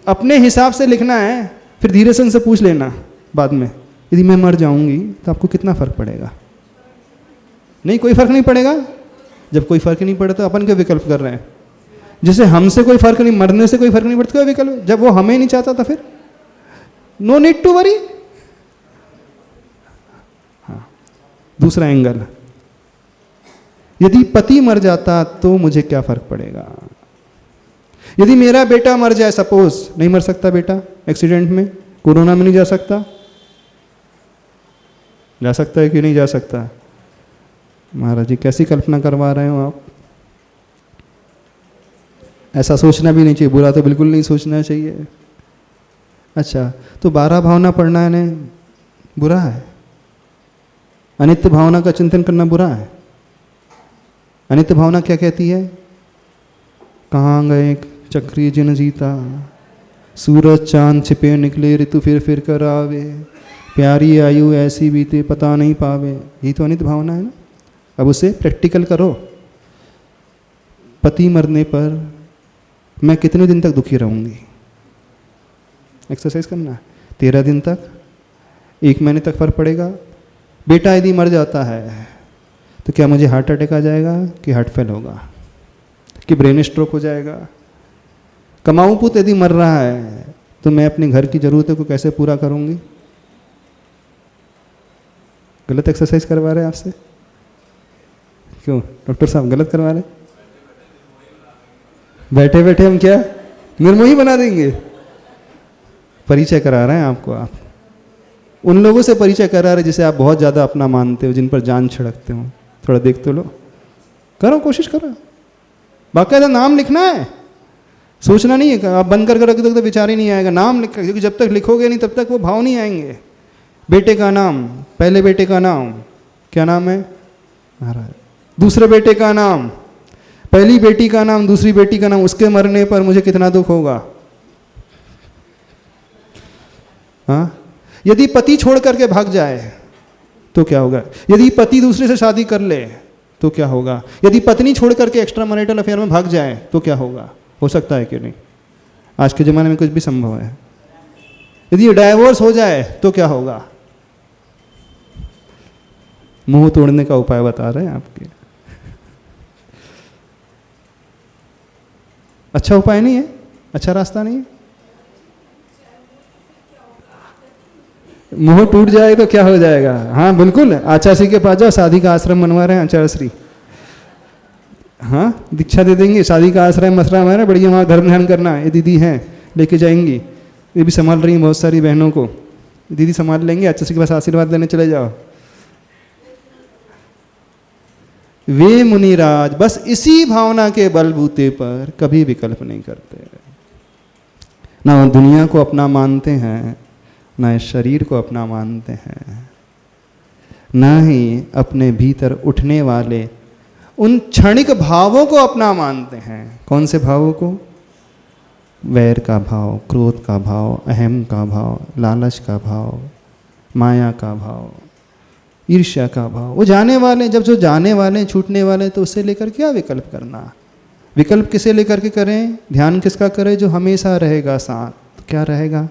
अपने हिसाब से लिखना है, फिर धीरे से उनसे पूछ लेना बाद में, यदि मैं मर जाऊंगी तो आपको कितना फर्क पड़ेगा। नहीं कोई फर्क नहीं पड़ेगा, जब कोई फर्क नहीं पड़े तो अपन क्या विकल्प कर रहे हैं, जैसे हमसे कोई फर्क नहीं, मरने से कोई फर्क नहीं पड़ता, विकल्प, जब वो हमें नहीं चाहता था फिर नो नीड टू वरी। हाँ, दूसरा एंगल, यदि पति मर जाता तो मुझे क्या फर्क पड़ेगा, यदि मेरा बेटा मर जाए, सपोज नहीं मर सकता बेटा एक्सीडेंट में, कोरोना में नहीं जा सकता, जा सकता है कि नहीं जा सकता। महाराज जी कैसी कल्पना करवा रहे हो आप, ऐसा सोचना भी नहीं चाहिए, बुरा तो बिल्कुल नहीं सोचना चाहिए। अच्छा तो 12 भावना पढ़ना है बुरा है, अनित्य भावना का चिंतन करना बुरा है। अनित्य भावना क्या कहती है, कहाँ गए चक्री जिन जीता, सूरज चांद छिपे निकले ऋतु फिर कर आवे, प्यारी आयु ऐसी बीते पता नहीं पावे, यही तो अनित्य भावना है ना। अब उसे प्रैक्टिकल करो, पति मरने पर मैं कितने दिन तक दुखी रहूंगी, एक्सरसाइज करना, 13 दिन तक, 1 महीने तक फर्क पड़ेगा। बेटा यदि मर जाता है तो क्या मुझे हार्ट अटैक आ जाएगा कि हार्ट फेल होगा कि ब्रेन स्ट्रोक हो जाएगा। कमाऊ पुत यदि मर रहा है तो मैं अपने घर की ज़रूरतों को कैसे पूरा करूंगी। गलत एक्सरसाइज करवा रहे हैं आपसे, क्यों डॉक्टर साहब गलत करवा रहे, बैठे बैठे हम क्या निर्मोही बना देंगे। परिचय करा रहे हैं आपको, आप उन लोगों से परिचय करा रहे हैं जिसे आप बहुत ज़्यादा अपना मानते हो, जिन पर जान छिड़कते हो। थोड़ा देख तो लो, करो, कोशिश करो, बाकायदा नाम लिखना है, सोचना नहीं है, आप बंद करके रख दो तो विचार ही नहीं आएगा। नाम लिख, क्योंकि जब तक लिखोगे नहीं तब तक वो भाव नहीं आएंगे। बेटे का नाम, पहले बेटे का नाम क्या नाम है? महाराज। दूसरे बेटे का नाम, पहली बेटी का नाम, दूसरी बेटी का नाम, उसके मरने पर मुझे कितना दुख होगा। हाँ, यदि पति छोड़ करके भाग जाए तो क्या होगा? यदि पति दूसरे से शादी कर ले तो क्या होगा? यदि पत्नी छोड़ करके एक्स्ट्रा मैरिटल अफेयर में भाग जाए तो क्या होगा? हो सकता है कि नहीं? आज के ज़माने में कुछ भी संभव है। यदि डाइवोर्स हो जाए तो क्या होगा? मुंह तोड़ने का उपाय बता रहे हैं आपके। अच्छा उपाय नहीं है, अच्छा रास्ता नहीं है। मुंह टूट जाए तो क्या हो जाएगा? हाँ बिल्कुल, आचार्य के पास जाओ, शादी का आश्रम बनवा रहे हैं आचार्य श्री। हाँ, दीक्षा दे देंगे, शादी का आश्रम मसरा है, बढ़िया वहाँ धर्म ध्यान करना। ये दीदी हैं, लेके जाएंगी, ये भी संभाल रही हैं बहुत सारी बहनों को, दीदी संभाल लेंगे, आचार्य के पास आशीर्वाद लेने चले जाओ। वे मुनिराज बस इसी भावना के बलबूते पर कभी विकल्प नहीं करते, ना दुनिया को अपना मानते हैं, ना इस शरीर को अपना मानते हैं, ना ही अपने भीतर उठने वाले उन क्षणिक भावों को अपना मानते हैं। कौन से भावों को? वैर का भाव, क्रोध का भाव, अहम का भाव, लालच का भाव, माया का भाव, ईर्ष्या का भाव। वो जाने वाले, जब जो जाने वाले छूटने वाले, तो उससे लेकर क्या विकल्प करना? विकल्प किसे लेकर के करें? ध्यान किसका करें? जो हमेशा रहेगा साथ। तो क्या रहेगा?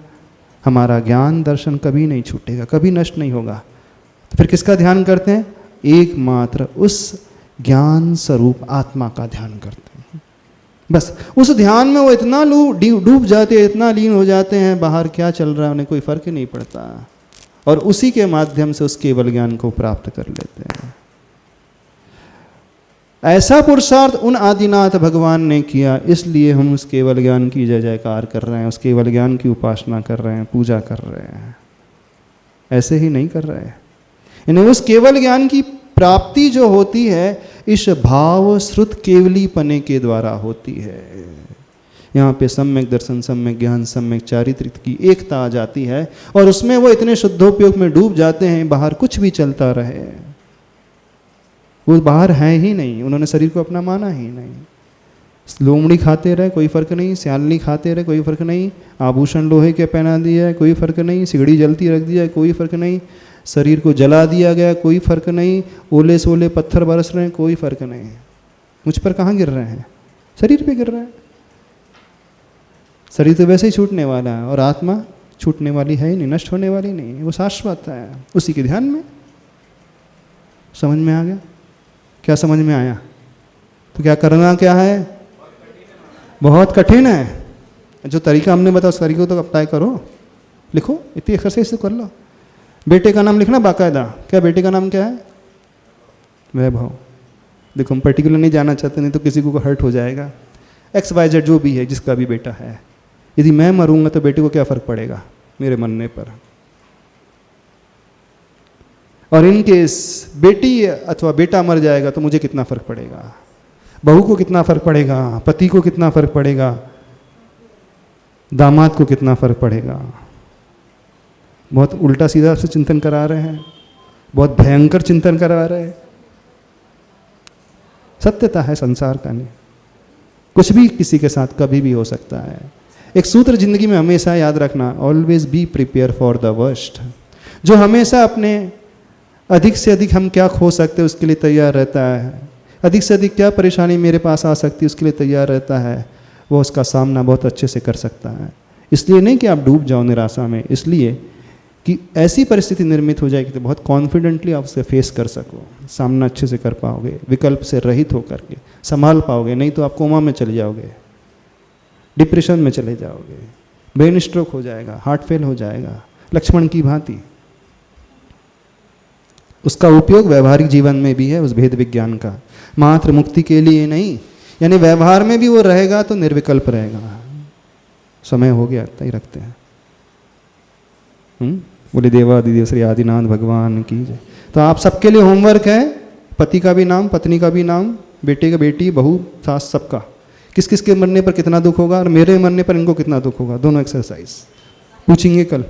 हमारा ज्ञान दर्शन कभी नहीं छूटेगा, कभी नष्ट नहीं होगा। तो फिर किसका ध्यान करते हैं? एकमात्र उस ज्ञान स्वरूप आत्मा का ध्यान करते हैं। बस उस ध्यान में वो इतना डूब जाते हैं, इतना लीन हो जाते हैं, बाहर क्या चल रहा है उन्हें कोई फर्क ही नहीं पड़ता, और उसी के माध्यम से उस केवल ज्ञान को प्राप्त कर लेते हैं। ऐसा पुरुषार्थ उन आदिनाथ भगवान ने किया, इसलिए हम उस केवल ज्ञान की जय जयकार कर रहे हैं, उस केवल ज्ञान की उपासना कर रहे हैं, पूजा कर रहे हैं। ऐसे ही नहीं कर रहे हैं। इन्हें उस केवल ज्ञान की प्राप्ति जो होती है इस भाव श्रुत केवली पने के द्वारा होती है। यहाँ पे सम्यक दर्शन, सम्यक ज्ञान, सम्यक चारित्रिक की एकता आ जाती है, और उसमें वो इतने शुद्धोपयोग में डूब जाते हैं, बाहर कुछ भी चलता रहे वो बाहर है ही नहीं। उन्होंने शरीर को अपना माना ही नहीं। लोमड़ी खाते रहे कोई फर्क नहीं, स्यालनी खाते रहे कोई फर्क नहीं, आभूषण लोहे के पहना दिया है कोई फर्क नहीं, सिगड़ी जलती रख दिया है कोई फर्क नहीं, शरीर को जला दिया गया कोई फर्क नहीं, ओले सोले पत्थर बरस रहे हैं कोई फर्क नहीं। मुझ पर कहाँ गिर रहे हैं? शरीर पे गिर रहे हैं। शरीर तो वैसे ही छूटने वाला है, और आत्मा छूटने वाली है ही नहीं, नष्ट होने वाली नहीं, वो शाश्वत है। उसी के ध्यान में समझ में आ गया? क्या समझ में आया? तो क्या करना क्या है? बहुत कठिन है। जो तरीका हमने बताया उस तरीके को तो अप्लाई करो, लिखो, इतनी एक्सरसाइज तो कर लो। बेटे का नाम लिखना बाकायदा। क्या बेटे का नाम क्या है? वैभव। देखो हम पर्टिकुलर नहीं जाना चाहते, नहीं तो किसी को हर्ट हो जाएगा। XYZ जो भी है, जिसका भी बेटा है, यदि मैं मरूंगा तो बेटे को क्या फर्क पड़ेगा मेरे मरने पर? और इन केस बेटी अथवा बेटा मर जाएगा तो मुझे कितना फर्क पड़ेगा? बहू को कितना फर्क पड़ेगा? पति को कितना फर्क पड़ेगा? दामाद को कितना फर्क पड़ेगा? बहुत उल्टा सीधा से चिंतन करा रहे हैं, बहुत भयंकर चिंतन करा रहे हैं। सत्यता है संसार का, नहीं कुछ भी किसी के साथ कभी भी हो सकता है। एक सूत्र जिंदगी में हमेशा याद रखना, always be prepare for the worst. जो हमेशा अपने अधिक से अधिक हम क्या खो सकते हैं उसके लिए तैयार रहता है, अधिक से अधिक क्या परेशानी मेरे पास आ सकती है उसके लिए तैयार रहता है, वो उसका सामना बहुत अच्छे से कर सकता है। इसलिए नहीं कि आप डूब जाओ निराशा में, इसलिए कि ऐसी परिस्थिति निर्मित हो जाएगी तो बहुत कॉन्फिडेंटली आप उसे फेस कर सको, सामना अच्छे से कर पाओगे, विकल्प से रहित होकर के संभाल पाओगे। नहीं तो आप कोमा में चले जाओगे, डिप्रेशन में चले जाओगे, ब्रेन स्ट्रोक हो जाएगा, हार्ट फेल हो जाएगा, लक्ष्मण की भांति। उसका उपयोग व्यवहारिक जीवन में भी है, उस भेद विज्ञान का, मात्र मुक्ति के लिए नहीं। यानी व्यवहार में भी वो रहेगा तो निर्विकल्प रहेगा। समय हो गया, इतना ही रखते हैं। बोले देवादिदेव श्री आदिनाथ भगवान की जय। तो आप सबके लिए होमवर्क है, पति का भी नाम, पत्नी का भी नाम, बेटे का, बेटी, बहू, सास, सबका किस किस के मरने पर कितना दुख होगा और मेरे मरने पर इनको कितना दुख होगा, दोनों एक्सरसाइज पूछेंगे कल।